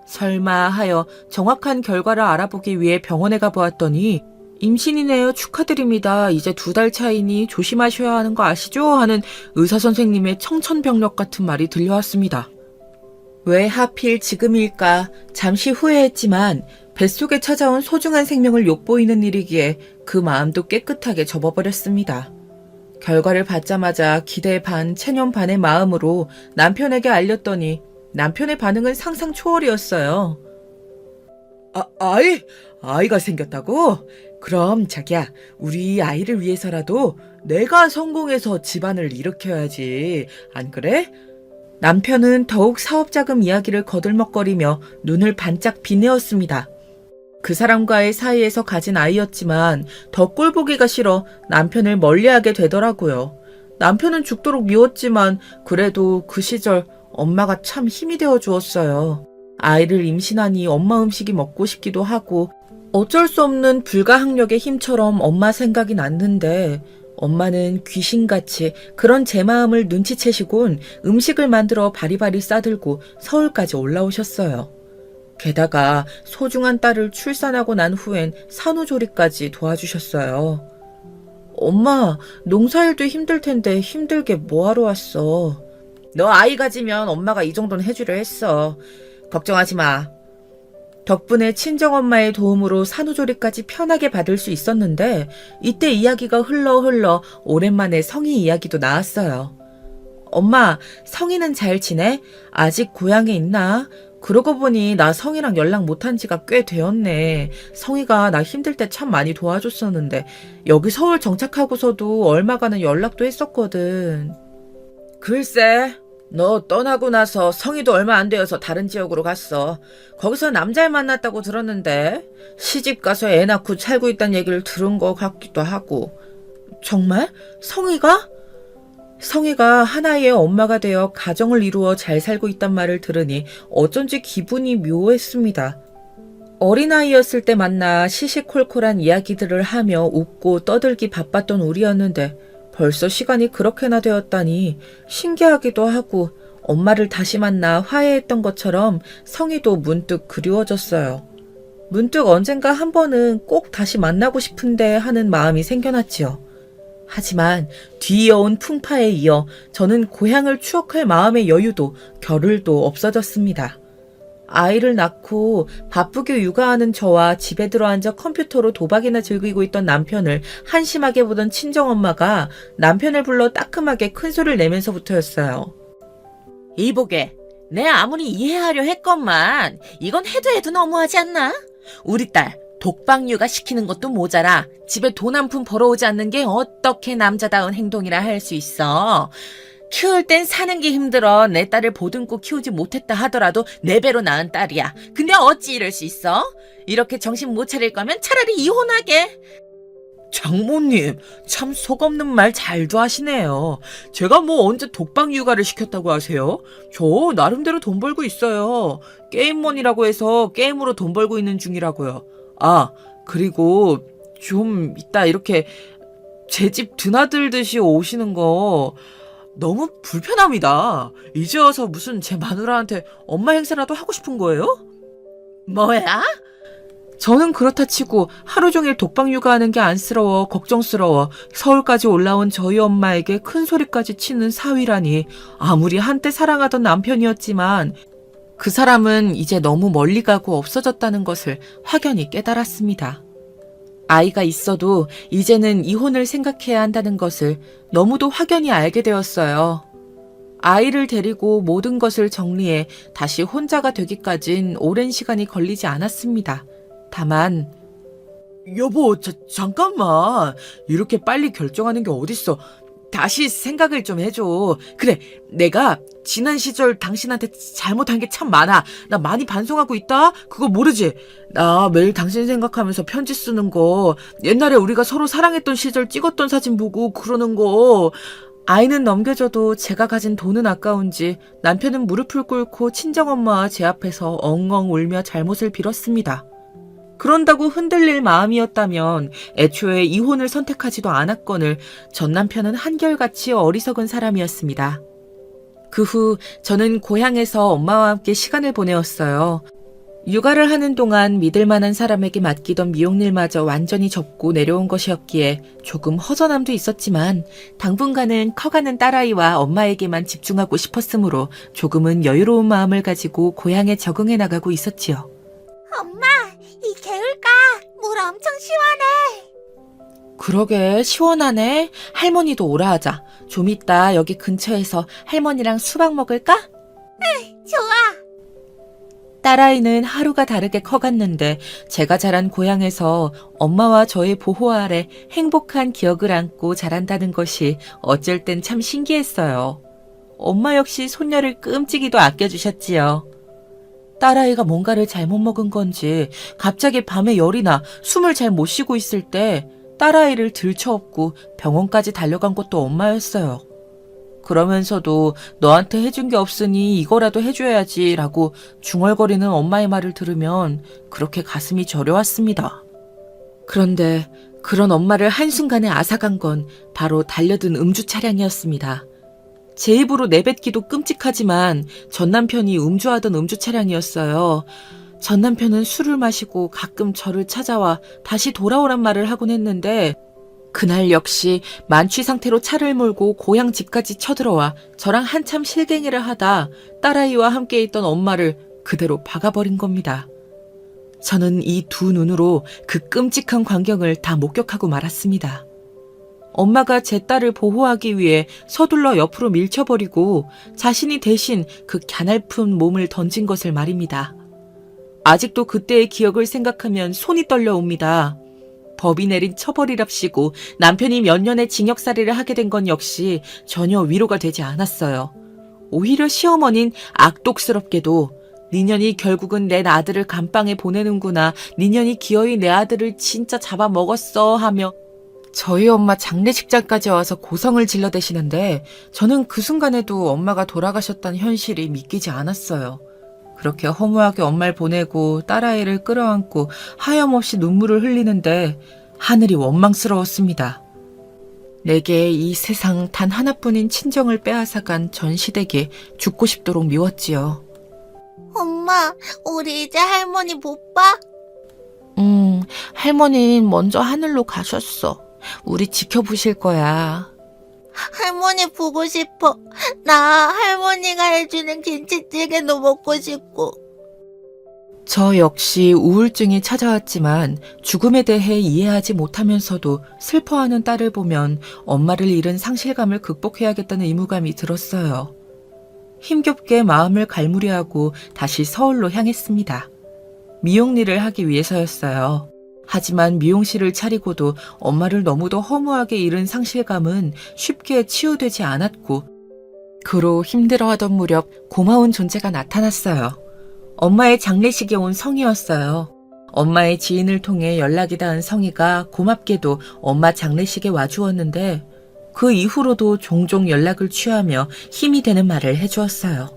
설마 하여 정확한 결과를 알아보기 위해 병원에 가보았더니 임신이네요. 축하드립니다. 이제 2달 차이니 조심하셔야 하는 거 아시죠? 하는 의사선생님의 청천벽력 같은 말이 들려왔습니다. 왜 하필 지금일까? 잠시 후회했지만 뱃속에 찾아온 소중한 생명을 욕보이는 일이기에 그 마음도 깨끗하게 접어버렸습니다. 결과를 받자마자 기대 반, 체념 반의 마음으로 남편에게 알렸더니 남편의 반응은 상상 초월이었어요. 아이가 생겼다고? 그럼 자기야, 우리 아이를 위해서라도 내가 성공해서 집안을 일으켜야지. 안 그래? 남편은 더욱 사업자금 이야기를 거들먹거리며 눈을 반짝 비내었습니다. 그 사람과의 사이에서 가진 아이였지만 더 꼴보기가 싫어 남편을 멀리하게 되더라고요. 남편은 죽도록 미웠지만 그래도 그 시절 엄마가 참 힘이 되어 주었어요. 아이를 임신하니 엄마 음식이 먹고 싶기도 하고 어쩔 수 없는 불가항력의 힘처럼 엄마 생각이 났는데 엄마는 귀신같이 그런 제 마음을 눈치채시곤 음식을 만들어 바리바리 싸들고 서울까지 올라오셨어요. 게다가 소중한 딸을 출산하고 난 후엔 산후조리까지 도와주셨어요. 엄마, 농사일도 힘들 텐데 힘들게 뭐하러 왔어? 너 아이 가지면 엄마가 이 정도는 해주려 했어. 걱정하지 마. 덕분에 친정엄마의 도움으로 산후조리까지 편하게 받을 수 있었는데 이때 이야기가 흘러 오랜만에 성희 이야기도 나왔어요. 엄마, 성희는 잘 지내? 아직 고향에 있나? 그러고 보니 나 성희랑 연락 못한 지가 꽤 되었네. 성희가 나 힘들 때 참 많이 도와줬었는데 여기 서울 정착하고서도 얼마간은 연락도 했었거든. 글쎄, 너 떠나고 나서 성희도 얼마 안 되어서 다른 지역으로 갔어. 거기서 남자를 만났다고 들었는데 시집 가서 애 낳고 살고 있다는 얘기를 들은 것 같기도 하고. 정말? 성희가? 성희가 하나의 엄마가 되어 가정을 이루어 잘 살고 있단 말을 들으니 어쩐지 기분이 묘했습니다. 어린아이였을 때 만나 시시콜콜한 이야기들을 하며 웃고 떠들기 바빴던 우리였는데 벌써 시간이 그렇게나 되었다니 신기하기도 하고 엄마를 다시 만나 화해했던 것처럼 성희도 문득 그리워졌어요. 문득 언젠가 한 번은 꼭 다시 만나고 싶은데 하는 마음이 생겨났지요. 하지만 뒤이어온 풍파에 이어 저는 고향을 추억할 마음의 여유도 겨를도 없어졌습니다. 아이를 낳고 바쁘게 육아하는 저와 집에 들어앉아 컴퓨터로 도박이나 즐기고 있던 남편을 한심하게 보던 친정엄마가 남편을 불러 따끔하게 큰 소리를 내면서부터였어요. 이보게, 내 아무리 이해하려 했건만 이건 해도 너무하지 않나? 우리 딸 독박 육아 시키는 것도 모자라 집에 돈 한 푼 벌어오지 않는 게 어떻게 남자다운 행동이라 할 수 있어? 키울 땐 사는 게 힘들어 내 딸을 보듬고 키우지 못했다 하더라도 네 배로 낳은 딸이야. 근데 어찌 이럴 수 있어? 이렇게 정신 못 차릴 거면 차라리 이혼하게. 장모님, 참 속없는 말 잘도 하시네요. 제가 뭐 언제 독박 육아를 시켰다고 하세요? 저 나름대로 돈 벌고 있어요. 게임머니라고 해서 게임으로 돈 벌고 있는 중이라고요. 아, 그리고 좀 이따 이렇게 제 집 드나들듯이 오시는 거 너무 불편합니다. 이제 와서 무슨 제 마누라한테 엄마 행세라도 하고 싶은 거예요? 뭐야? 저는 그렇다 치고 하루 종일 독박 육아하는 게 안쓰러워 걱정스러워 서울까지 올라온 저희 엄마에게 큰 소리까지 치는 사위라니 아무리 한때 사랑하던 남편이었지만 그 사람은 이제 너무 멀리 가고 없어졌다는 것을 확연히 깨달았습니다. 아이가 있어도 이제는 이혼을 생각해야 한다는 것을 너무도 확연히 알게 되었어요. 아이를 데리고 모든 것을 정리해 다시 혼자가 되기까진 오랜 시간이 걸리지 않았습니다. 다만 여보, 잠깐만. 이렇게 빨리 결정하는 게 어딨어. 다시 생각을 좀 해줘. 그래, 내가 지난 시절 당신한테 잘못한 게 참 많아. 나 많이 반성하고 있다? 그거 모르지? 나 매일 당신 생각하면서 편지 쓰는 거, 옛날에 우리가 서로 사랑했던 시절 찍었던 사진 보고 그러는 거. 아이는 넘겨줘도 제가 가진 돈은 아까운지 남편은 무릎을 꿇고 친정엄마와 제 앞에서 엉엉 울며 잘못을 빌었습니다. 그런다고 흔들릴 마음이었다면 애초에 이혼을 선택하지도 않았거늘 전 남편은 한결같이 어리석은 사람이었습니다. 그 후 저는 고향에서 엄마와 함께 시간을 보내었어요. 육아를 하는 동안 믿을 만한 사람에게 맡기던 미용일마저 완전히 접고 내려온 것이었기에 조금 허전함도 있었지만 당분간은 커가는 딸아이와 엄마에게만 집중하고 싶었으므로 조금은 여유로운 마음을 가지고 고향에 적응해 나가고 있었지요. 엄마, 이 개울가 물 엄청 시원해. 그러게 시원하네. 할머니도 오라 하자. 좀 이따 여기 근처에서 할머니랑 수박 먹을까? 좋아. 딸아이는 하루가 다르게 커갔는데 제가 자란 고향에서 엄마와 저의 보호 아래 행복한 기억을 안고 자란다는 것이 어쩔 땐 참 신기했어요. 엄마 역시 손녀를 끔찍이도 아껴주셨지요. 딸아이가 뭔가를 잘못 먹은 건지 갑자기 밤에 열이 나 숨을 잘 못 쉬고 있을 때 딸아이를 들쳐업고 병원까지 달려간 것도 엄마였어요. 그러면서도 너한테 해준 게 없으니 이거라도 해줘야지 라고 중얼거리는 엄마의 말을 들으면 그렇게 가슴이 저려왔습니다. 그런데 그런 엄마를 한순간에 앗아간 건 바로 달려든 음주 차량이었습니다. 제 입으로 내뱉기도 끔찍하지만 전 남편이 음주하던 음주 차량이었어요. 전 남편은 술을 마시고 가끔 저를 찾아와 다시 돌아오란 말을 하곤 했는데 그날 역시 만취 상태로 차를 몰고 고향 집까지 쳐들어와 저랑 한참 실갱이를 하다 딸아이와 함께 있던 엄마를 그대로 박아버린 겁니다. 저는 이 두 눈으로 그 끔찍한 광경을 다 목격하고 말았습니다. 엄마가 제 딸을 보호하기 위해 서둘러 옆으로 밀쳐버리고 자신이 대신 그 갸냘픈 몸을 던진 것을 말입니다. 아직도 그때의 기억을 생각하면 손이 떨려옵니다. 법이 내린 처벌이랍시고 남편이 몇 년의 징역살이를 하게 된 건 역시 전혀 위로가 되지 않았어요. 오히려 시어머니는 악독스럽게도 니년이 결국은 내 아들을 감방에 보내는구나. 니년이 기어이 내 아들을 진짜 잡아먹었어 하며 저희 엄마 장례식장까지 와서 고성을 질러대시는데 저는 그 순간에도 엄마가 돌아가셨다는 현실이 믿기지 않았어요. 그렇게 허무하게 엄마를 보내고 딸아이를 끌어안고 하염없이 눈물을 흘리는데 하늘이 원망스러웠습니다. 내게 이 세상 단 하나뿐인 친정을 빼앗아간 전 시댁이 죽고 싶도록 미웠지요. 엄마, 우리 이제 할머니 못 봐? 할머니는 먼저 하늘로 가셨어. 우리 지켜보실 거야. 할머니 보고 싶어. 나 할머니가 해주는 김치찌개도 먹고 싶고. 저 역시 우울증이 찾아왔지만 죽음에 대해 이해하지 못하면서도 슬퍼하는 딸을 보면 엄마를 잃은 상실감을 극복해야겠다는 의무감이 들었어요. 힘겹게 마음을 갈무리하고 다시 서울로 향했습니다. 미용 일을 하기 위해서였어요. 하지만 미용실을 차리고도 엄마를 너무도 허무하게 잃은 상실감은 쉽게 치유되지 않았고, 그로 힘들어하던 무렵 고마운 존재가 나타났어요. 엄마의 장례식에 온 성이었어요. 엄마의 지인을 통해 연락이 닿은 성이가 고맙게도 엄마 장례식에 와주었는데 그 이후로도 종종 연락을 취하며 힘이 되는 말을 해주었어요.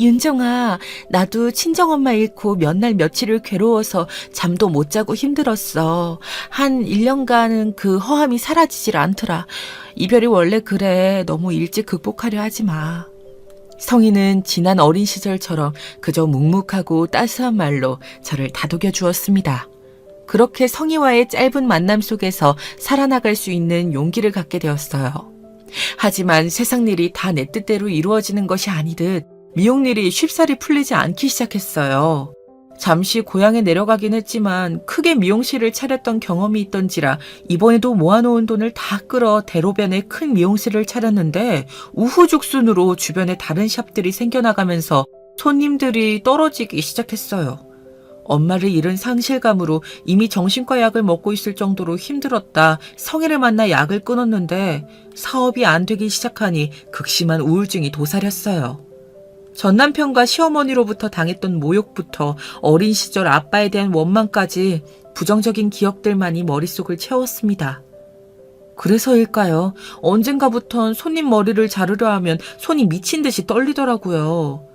윤정아, 나도 친정엄마 잃고 몇 날 며칠을 괴로워서 잠도 못 자고 힘들었어. 한 1년간은 그 허함이 사라지질 않더라. 이별이 원래 그래. 너무 일찍 극복하려 하지 마. 성희는 지난 어린 시절처럼 그저 묵묵하고 따스한 말로 저를 다독여 주었습니다. 그렇게 성희와의 짧은 만남 속에서 살아나갈 수 있는 용기를 갖게 되었어요. 하지만 세상 일이 다 내 뜻대로 이루어지는 것이 아니듯 미용일이 쉽사리 풀리지 않기 시작했어요. 잠시 고향에 내려가긴 했지만 크게 미용실을 차렸던 경험이 있던지라 이번에도 모아놓은 돈을 다 끌어 대로변에 큰 미용실을 차렸는데 우후죽순으로 주변에 다른 샵들이 생겨나가면서 손님들이 떨어지기 시작했어요. 엄마를 잃은 상실감으로 이미 정신과 약을 먹고 있을 정도로 힘들었다 성희를 만나 약을 끊었는데 사업이 안 되기 시작하니 극심한 우울증이 도사렸어요. 전 남편과 시어머니로부터 당했던 모욕부터 어린 시절 아빠에 대한 원망까지 부정적인 기억들만이 머릿속을 채웠습니다. 그래서일까요? 언젠가부턴 손님 머리를 자르려 하면 손이 미친 듯이 떨리더라고요.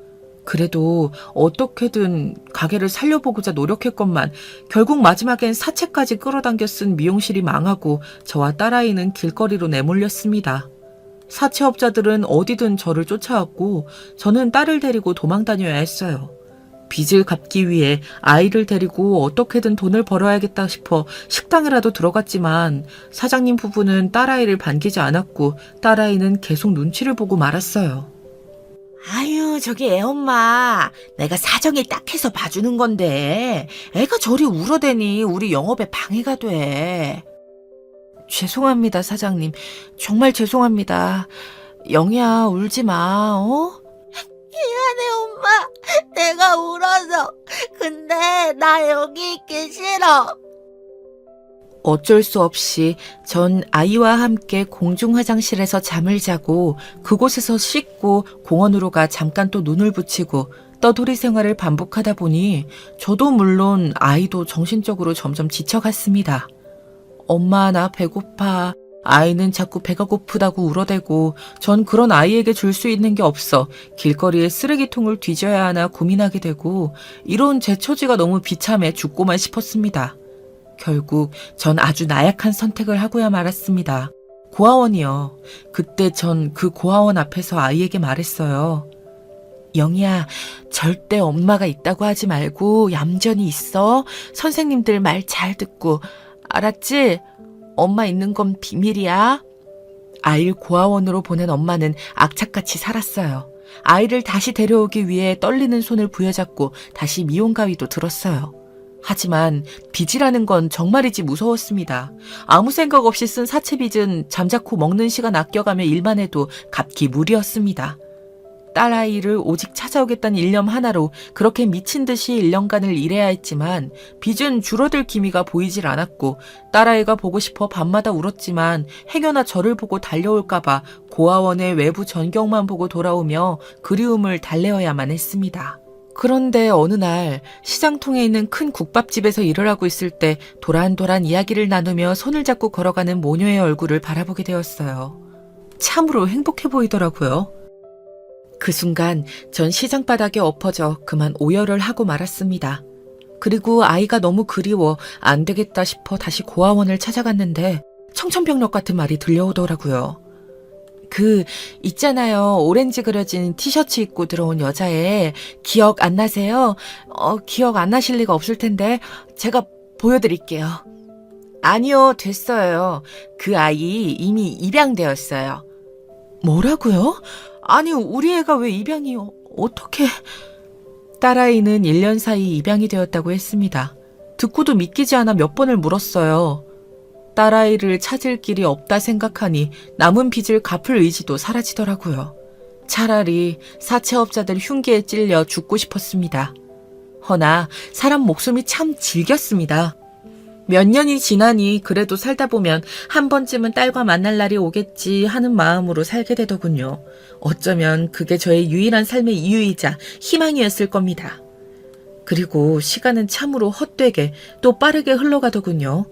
그래도 어떻게든 가게를 살려보고자 노력했건만 결국 마지막엔 사채까지 끌어당겨 쓴 미용실이 망하고 저와 딸아이는 길거리로 내몰렸습니다. 사채업자들은 어디든 저를 쫓아왔고 저는 딸을 데리고 도망 다녀야 했어요. 빚을 갚기 위해 아이를 데리고 어떻게든 돈을 벌어야겠다 싶어 식당이라도 들어갔지만 사장님 부부는 딸아이를 반기지 않았고 딸아이는 계속 눈치를 보고 말았어요. 아유, 저기 애엄마. 내가 사정이 딱해서 봐주는 건데 애가 저리 울어대니 우리 영업에 방해가 돼. 죄송합니다, 사장님. 정말 죄송합니다. 영희야, 울지 마, 어? 미안해, 엄마. 내가 울어서. 근데 나 여기 있기 싫어. 어쩔 수 없이 전 아이와 함께 공중 화장실에서 잠을 자고 그곳에서 씻고 공원으로 가 잠깐 또 눈을 붙이고 떠돌이 생활을 반복하다 보니 저도 물론 아이도 정신적으로 점점 지쳐갔습니다. 엄마, 나 배고파. 아이는 자꾸 배가 고프다고 울어대고 전 그런 아이에게 줄 수 있는 게 없어 길거리에 쓰레기통을 뒤져야 하나 고민하게 되고 이런 제 처지가 너무 비참해 죽고만 싶었습니다. 결국 전 아주 나약한 선택을 하고야 말았습니다. 고아원이요. 그때 전 그 고아원 앞에서 아이에게 말했어요. 영희야, 절대 엄마가 있다고 하지 말고 얌전히 있어. 선생님들 말 잘 듣고. 알았지? 엄마 있는 건 비밀이야. 아이를 고아원으로 보낸 엄마는 악착같이 살았어요. 아이를 다시 데려오기 위해 떨리는 손을 부여잡고 다시 미용 가위도 들었어요. 하지만 빚이라는 건 정말이지 무서웠습니다. 아무 생각 없이 쓴 사채빚은 잠자코 먹는 시간 아껴가며 일만 해도 갚기 무리였습니다. 딸아이를 오직 찾아오겠다는 일념 하나로 그렇게 미친 듯이 1년간을 일해야 했지만 빚은 줄어들 기미가 보이질 않았고 딸아이가 보고 싶어 밤마다 울었지만 행여나 저를 보고 달려올까봐 고아원의 외부 전경만 보고 돌아오며 그리움을 달래어야만 했습니다. 그런데 어느 날 시장통에 있는 큰 국밥집에서 일을 하고 있을 때 도란도란 이야기를 나누며 손을 잡고 걸어가는 모녀의 얼굴을 바라보게 되었어요. 참으로 행복해 보이더라고요. 그 순간 전 시장 바닥에 엎어져 그만 오열을 하고 말았습니다. 그리고 아이가 너무 그리워 안 되겠다 싶어 다시 고아원을 찾아갔는데 청천벽력 같은 말이 들려오더라고요. 있잖아요. 오렌지 그려진 티셔츠 입고 들어온 여자애 기억 안 나세요? 기억 안 나실 리가 없을 텐데 제가 보여드릴게요. 아니요, 됐어요. 그 아이 이미 입양되었어요. 뭐라고요? 아니, 우리 애가 왜 입양이요? 어떻게... 딸아이는 1년 사이 입양이 되었다고 했습니다. 듣고도 믿기지 않아 몇 번을 물었어요. 딸아이를 찾을 길이 없다 생각하니 남은 빚을 갚을 의지도 사라지더라고요. 차라리 사채업자들 흉기에 찔려 죽고 싶었습니다. 허나 사람 목숨이 참 질겼습니다. 몇 년이 지나니 그래도 살다 보면 한 번쯤은 딸과 만날 날이 오겠지 하는 마음으로 살게 되더군요. 어쩌면 그게 저의 유일한 삶의 이유이자 희망이었을 겁니다. 그리고 시간은 참으로 헛되게 또 빠르게 흘러가더군요.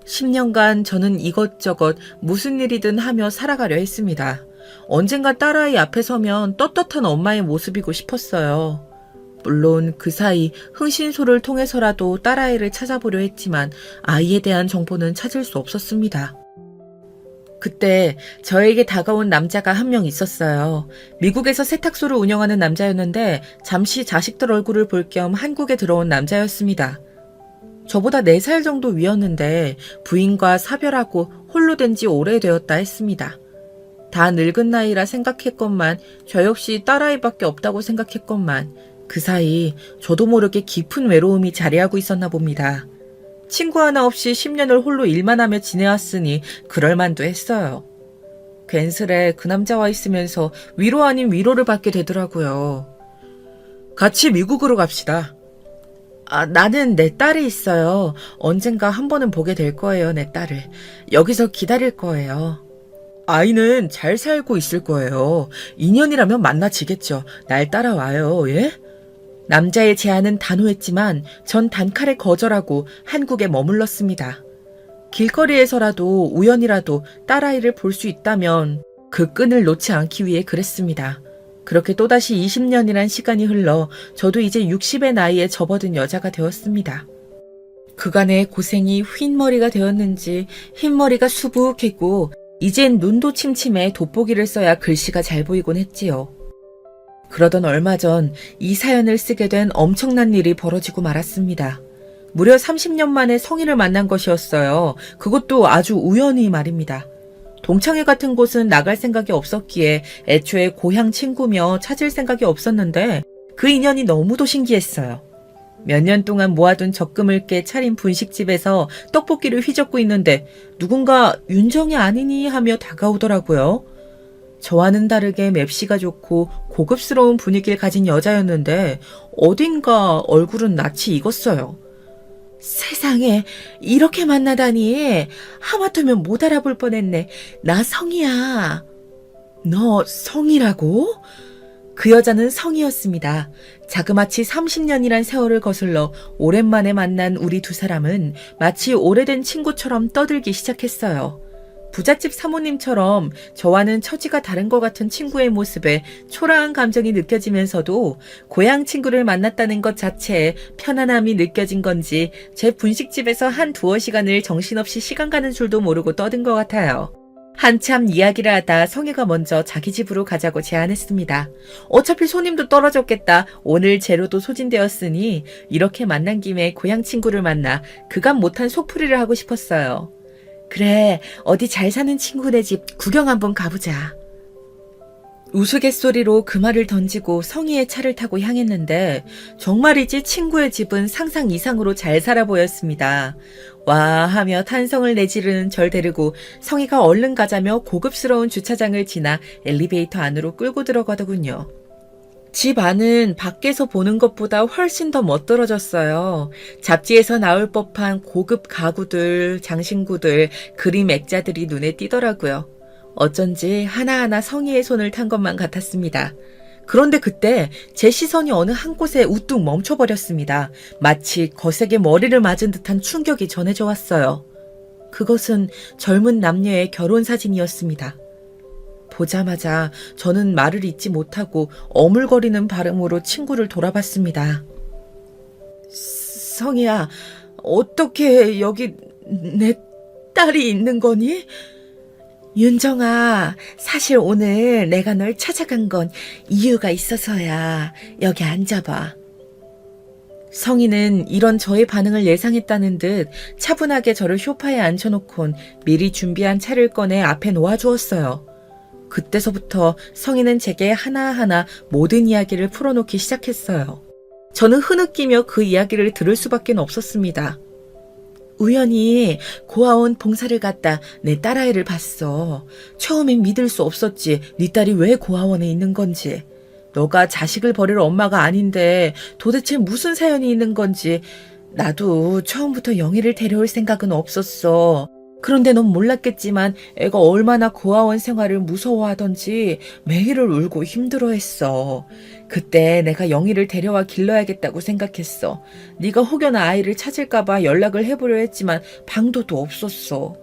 10년간 저는 이것저것 무슨 일이든 하며 살아가려 했습니다. 언젠가 딸아이 앞에 서면 떳떳한 엄마의 모습이고 싶었어요. 물론 그 사이 흥신소를 통해서라도 딸아이를 찾아보려 했지만 아이에 대한 정보는 찾을 수 없었습니다. 그때 저에게 다가온 남자가 한 명 있었어요. 미국에서 세탁소를 운영하는 남자였는데 잠시 자식들 얼굴을 볼 겸 한국에 들어온 남자였습니다. 저보다 4살 정도 위였는데 부인과 사별하고 홀로 된 지 오래되었다 했습니다. 다 늙은 나이라 생각했건만 저 역시 딸아이밖에 없다고 생각했건만 그 사이 저도 모르게 깊은 외로움이 자리하고 있었나 봅니다. 친구 하나 없이 10년을 홀로 일만 하며 지내왔으니 그럴만도 했어요. 괜스레 그 남자와 있으면서 위로 아닌 위로를 받게 되더라고요. 같이 미국으로 갑시다. 나는 내 딸이 있어요. 언젠가 한 번은 보게 될 거예요, 내 딸을. 여기서 기다릴 거예요. 아이는 잘 살고 있을 거예요. 2년이라면 만나지겠죠. 날 따라와요, 예? 남자의 제안은 단호했지만 전 단칼에 거절하고 한국에 머물렀습니다. 길거리에서라도 우연이라도 딸아이를 볼 수 있다면 그 끈을 놓지 않기 위해 그랬습니다. 그렇게 또다시 20년이란 시간이 흘러 저도 이제 60의 나이에 접어든 여자가 되었습니다. 그간의 고생이 흰머리가 되었는지 흰머리가 수북했고 이젠 눈도 침침해 돋보기를 써야 글씨가 잘 보이곤 했지요. 그러던 얼마 전 이 사연을 쓰게 된 엄청난 일이 벌어지고 말았습니다. 무려 30년 만에 성인을 만난 것이었어요. 그것도 아주 우연히 말입니다. 동창회 같은 곳은 나갈 생각이 없었기에 애초에 고향 친구며 찾을 생각이 없었는데 그 인연이 너무도 신기했어요. 몇 년 동안 모아둔 적금을 깨 차린 분식집에서 떡볶이를 휘젓고 있는데 누군가 윤정이 아니니 하며 다가오더라고요. 저와는 다르게 맵시가 좋고 고급스러운 분위기를 가진 여자였는데 어딘가 얼굴은 낯이 익었어요. 세상에 이렇게 만나다니. 하마터면 못 알아볼 뻔했네. 나 성이야. 너 성이라고? 그 여자는 성이었습니다. 자그마치 30년이란 세월을 거슬러 오랜만에 만난 우리 두 사람은 마치 오래된 친구처럼 떠들기 시작했어요. 부잣집 사모님처럼 저와는 처지가 다른 것 같은 친구의 모습에 초라한 감정이 느껴지면서도 고향 친구를 만났다는 것 자체에 편안함이 느껴진 건지 제 분식집에서 한 두어 시간을 정신없이 시간 가는 줄도 모르고 떠든 것 같아요. 한참 이야기를 하다 성희가 먼저 자기 집으로 가자고 제안했습니다. 어차피 손님도 떨어졌겠다. 오늘 재료도 소진되었으니 이렇게 만난 김에 고향 친구를 만나 그간 못한 속풀이를 하고 싶었어요. 그래, 어디 잘 사는 친구네 집 구경 한번 가보자. 우스갯소리로 그 말을 던지고 성희의 차를 타고 향했는데 정말이지 친구의 집은 상상 이상으로 잘 살아 보였습니다. 와 하며 탄성을 내지르는 절 데리고 성희가 얼른 가자며 고급스러운 주차장을 지나 엘리베이터 안으로 끌고 들어가더군요. 집 안은 밖에서 보는 것보다 훨씬 더 멋들어졌어요. 잡지에서 나올 법한 고급 가구들, 장신구들, 그림 액자들이 눈에 띄더라고요. 어쩐지 하나하나 성희의 손을 탄 것만 같았습니다. 그런데 그때 제 시선이 어느 한 곳에 우뚝 멈춰버렸습니다. 마치 거세게 머리를 맞은 듯한 충격이 전해져 왔어요. 그것은 젊은 남녀의 결혼 사진이었습니다. 보자마자 저는 말을 잇지 못하고 어물거리는 발음으로 친구를 돌아봤습니다. 성희야, 어떻게 여기 내 딸이 있는 거니? 윤정아, 사실 오늘 내가 널 찾아간 건 이유가 있어서야. 여기 앉아봐. 성희는 이런 저의 반응을 예상했다는 듯 차분하게 저를 소파에 앉혀놓곤 미리 준비한 차를 꺼내 앞에 놓아주었어요. 그때서부터 성희는 제게 하나하나 모든 이야기를 풀어놓기 시작했어요. 저는 흐느끼며 그 이야기를 들을 수밖에 없었습니다. 우연히 고아원 봉사를 갔다 내 딸아이를 봤어. 처음엔 믿을 수 없었지. 네 딸이 왜 고아원에 있는 건지. 너가 자식을 버릴 엄마가 아닌데 도대체 무슨 사연이 있는 건지. 나도 처음부터 영희를 데려올 생각은 없었어. 그런데 넌 몰랐겠지만 애가 얼마나 고아원 생활을 무서워하던지 매일을 울고 힘들어했어. 그때 내가 영희를 데려와 길러야겠다고 생각했어. 네가 혹여나 아이를 찾을까봐 연락을 해보려 했지만 방도도 없었어.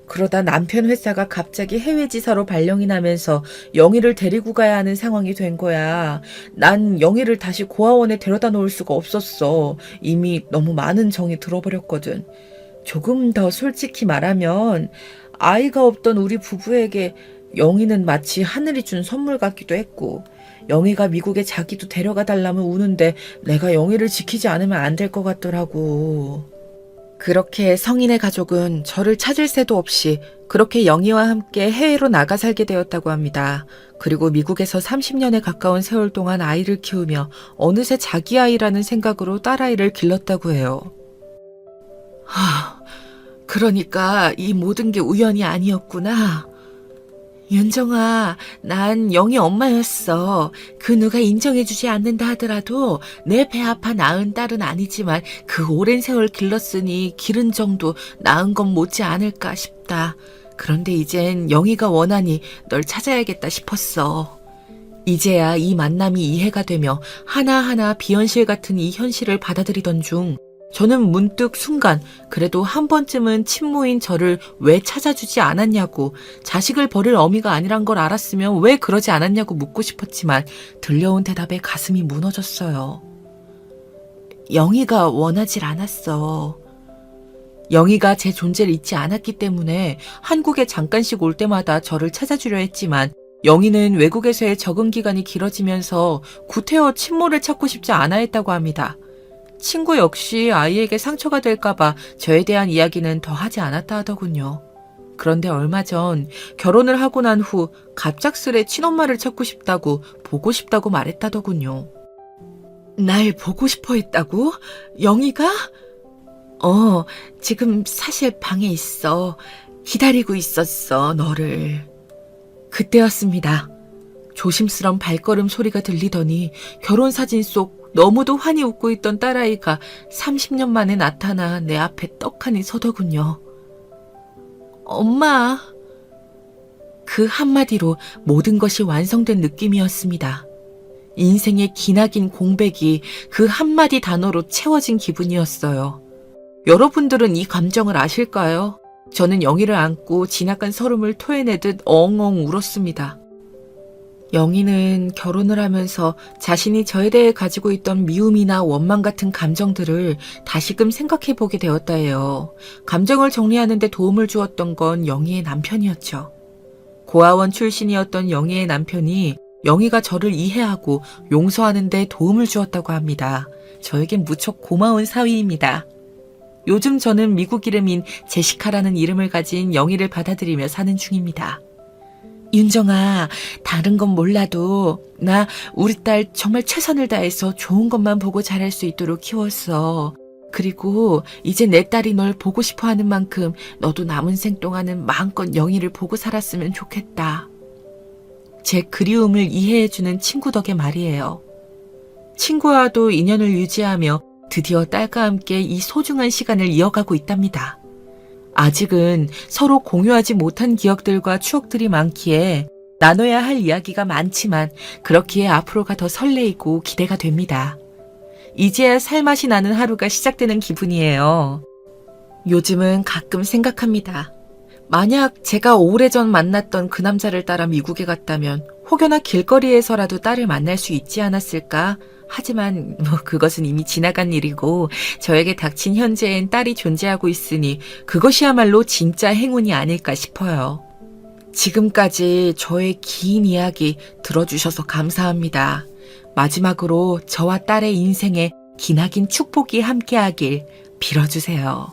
그러다 남편 회사가 갑자기 해외 지사로 발령이 나면서 영희를 데리고 가야 하는 상황이 된 거야. 난 영희를 다시 고아원에 데려다 놓을 수가 없었어. 이미 너무 많은 정이 들어버렸거든. 조금 더 솔직히 말하면 아이가 없던 우리 부부에게 영희는 마치 하늘이 준 선물 같기도 했고, 영희가 미국에 자기도 데려가 달라면 우는데 내가 영희를 지키지 않으면 안 될 것 같더라고. 그렇게 성인의 가족은 저를 찾을 새도 없이 그렇게 영희와 함께 해외로 나가 살게 되었다고 합니다. 그리고 미국에서 30년에 가까운 세월 동안 아이를 키우며 어느새 자기 아이라는 생각으로 딸아이를 길렀다고 해요. 그러니까 이 모든 게 우연이 아니었구나. 윤정아, 난 영희 엄마였어. 그 누가 인정해주지 않는다 하더라도 내 배 아파 낳은 딸은 아니지만 그 오랜 세월 길렀으니 기른 정도 낳은 건 못지 않을까 싶다. 그런데 이젠 영희가 원하니 널 찾아야겠다 싶었어. 이제야 이 만남이 이해가 되며 하나하나 비현실 같은 이 현실을 받아들이던 중 저는 문득 순간 그래도 한 번쯤은 친모인 저를 왜 찾아주지 않았냐고, 자식을 버릴 어미가 아니란 걸 알았으면 왜 그러지 않았냐고 묻고 싶었지만 들려온 대답에 가슴이 무너졌어요. 영희가 원하질 않았어. 영희가 제 존재를 잊지 않았기 때문에 한국에 잠깐씩 올 때마다 저를 찾아주려 했지만 영희는 외국에서의 적응 기간이 길어지면서 구태여 친모를 찾고 싶지 않아 했다고 합니다. 친구 역시 아이에게 상처가 될까봐 저에 대한 이야기는 더 하지 않았다 하더군요. 그런데 얼마 전 결혼을 하고 난 후 갑작스레 친엄마를 찾고 싶다고, 보고 싶다고 말했다더군요. 날 보고 싶어 했다고? 영희가? 지금 사실 방에 있어. 기다리고 있었어, 너를. 그때였습니다. 조심스런 발걸음 소리가 들리더니 결혼사진 속 너무도 환히 웃고 있던 딸아이가 30년 만에 나타나 내 앞에 떡하니 서더군요. 엄마. 그 한마디로 모든 것이 완성된 느낌이었습니다. 인생의 기나긴 공백이 그 한마디 단어로 채워진 기분이었어요. 여러분들은 이 감정을 아실까요? 저는 영희를 안고 지나간 설움을 토해내듯 엉엉 울었습니다. 영희는 결혼을 하면서 자신이 저에 대해 가지고 있던 미움이나 원망 같은 감정들을 다시금 생각해보게 되었다 해요. 감정을 정리하는 데 도움을 주었던 건 영희의 남편이었죠. 고아원 출신이었던 영희의 남편이 영희가 저를 이해하고 용서하는 데 도움을 주었다고 합니다. 저에겐 무척 고마운 사위입니다. 요즘 저는 미국 이름인 제시카라는 이름을 가진 영희를 받아들이며 사는 중입니다. 윤정아, 다른 건 몰라도 나 우리 딸 정말 최선을 다해서 좋은 것만 보고 자랄 수 있도록 키웠어. 그리고 이제 내 딸이 널 보고 싶어 하는 만큼 너도 남은 생 동안은 마음껏 영희를 보고 살았으면 좋겠다. 제 그리움을 이해해주는 친구 덕의 말이에요. 친구와도 인연을 유지하며 드디어 딸과 함께 이 소중한 시간을 이어가고 있답니다. 아직은 서로 공유하지 못한 기억들과 추억들이 많기에 나눠야 할 이야기가 많지만 그렇기에 앞으로가 더 설레이고 기대가 됩니다. 이제야 살맛이 나는 하루가 시작되는 기분이에요. 요즘은 가끔 생각합니다. 만약 제가 오래전 만났던 그 남자를 따라 미국에 갔다면 혹여나 길거리에서라도 딸을 만날 수 있지 않았을까? 하지만 그것은 이미 지나간 일이고 저에게 닥친 현재엔 딸이 존재하고 있으니 그것이야말로 진짜 행운이 아닐까 싶어요. 지금까지 저의 긴 이야기 들어주셔서 감사합니다. 마지막으로 저와 딸의 인생에 기나긴 축복이 함께하길 빌어주세요.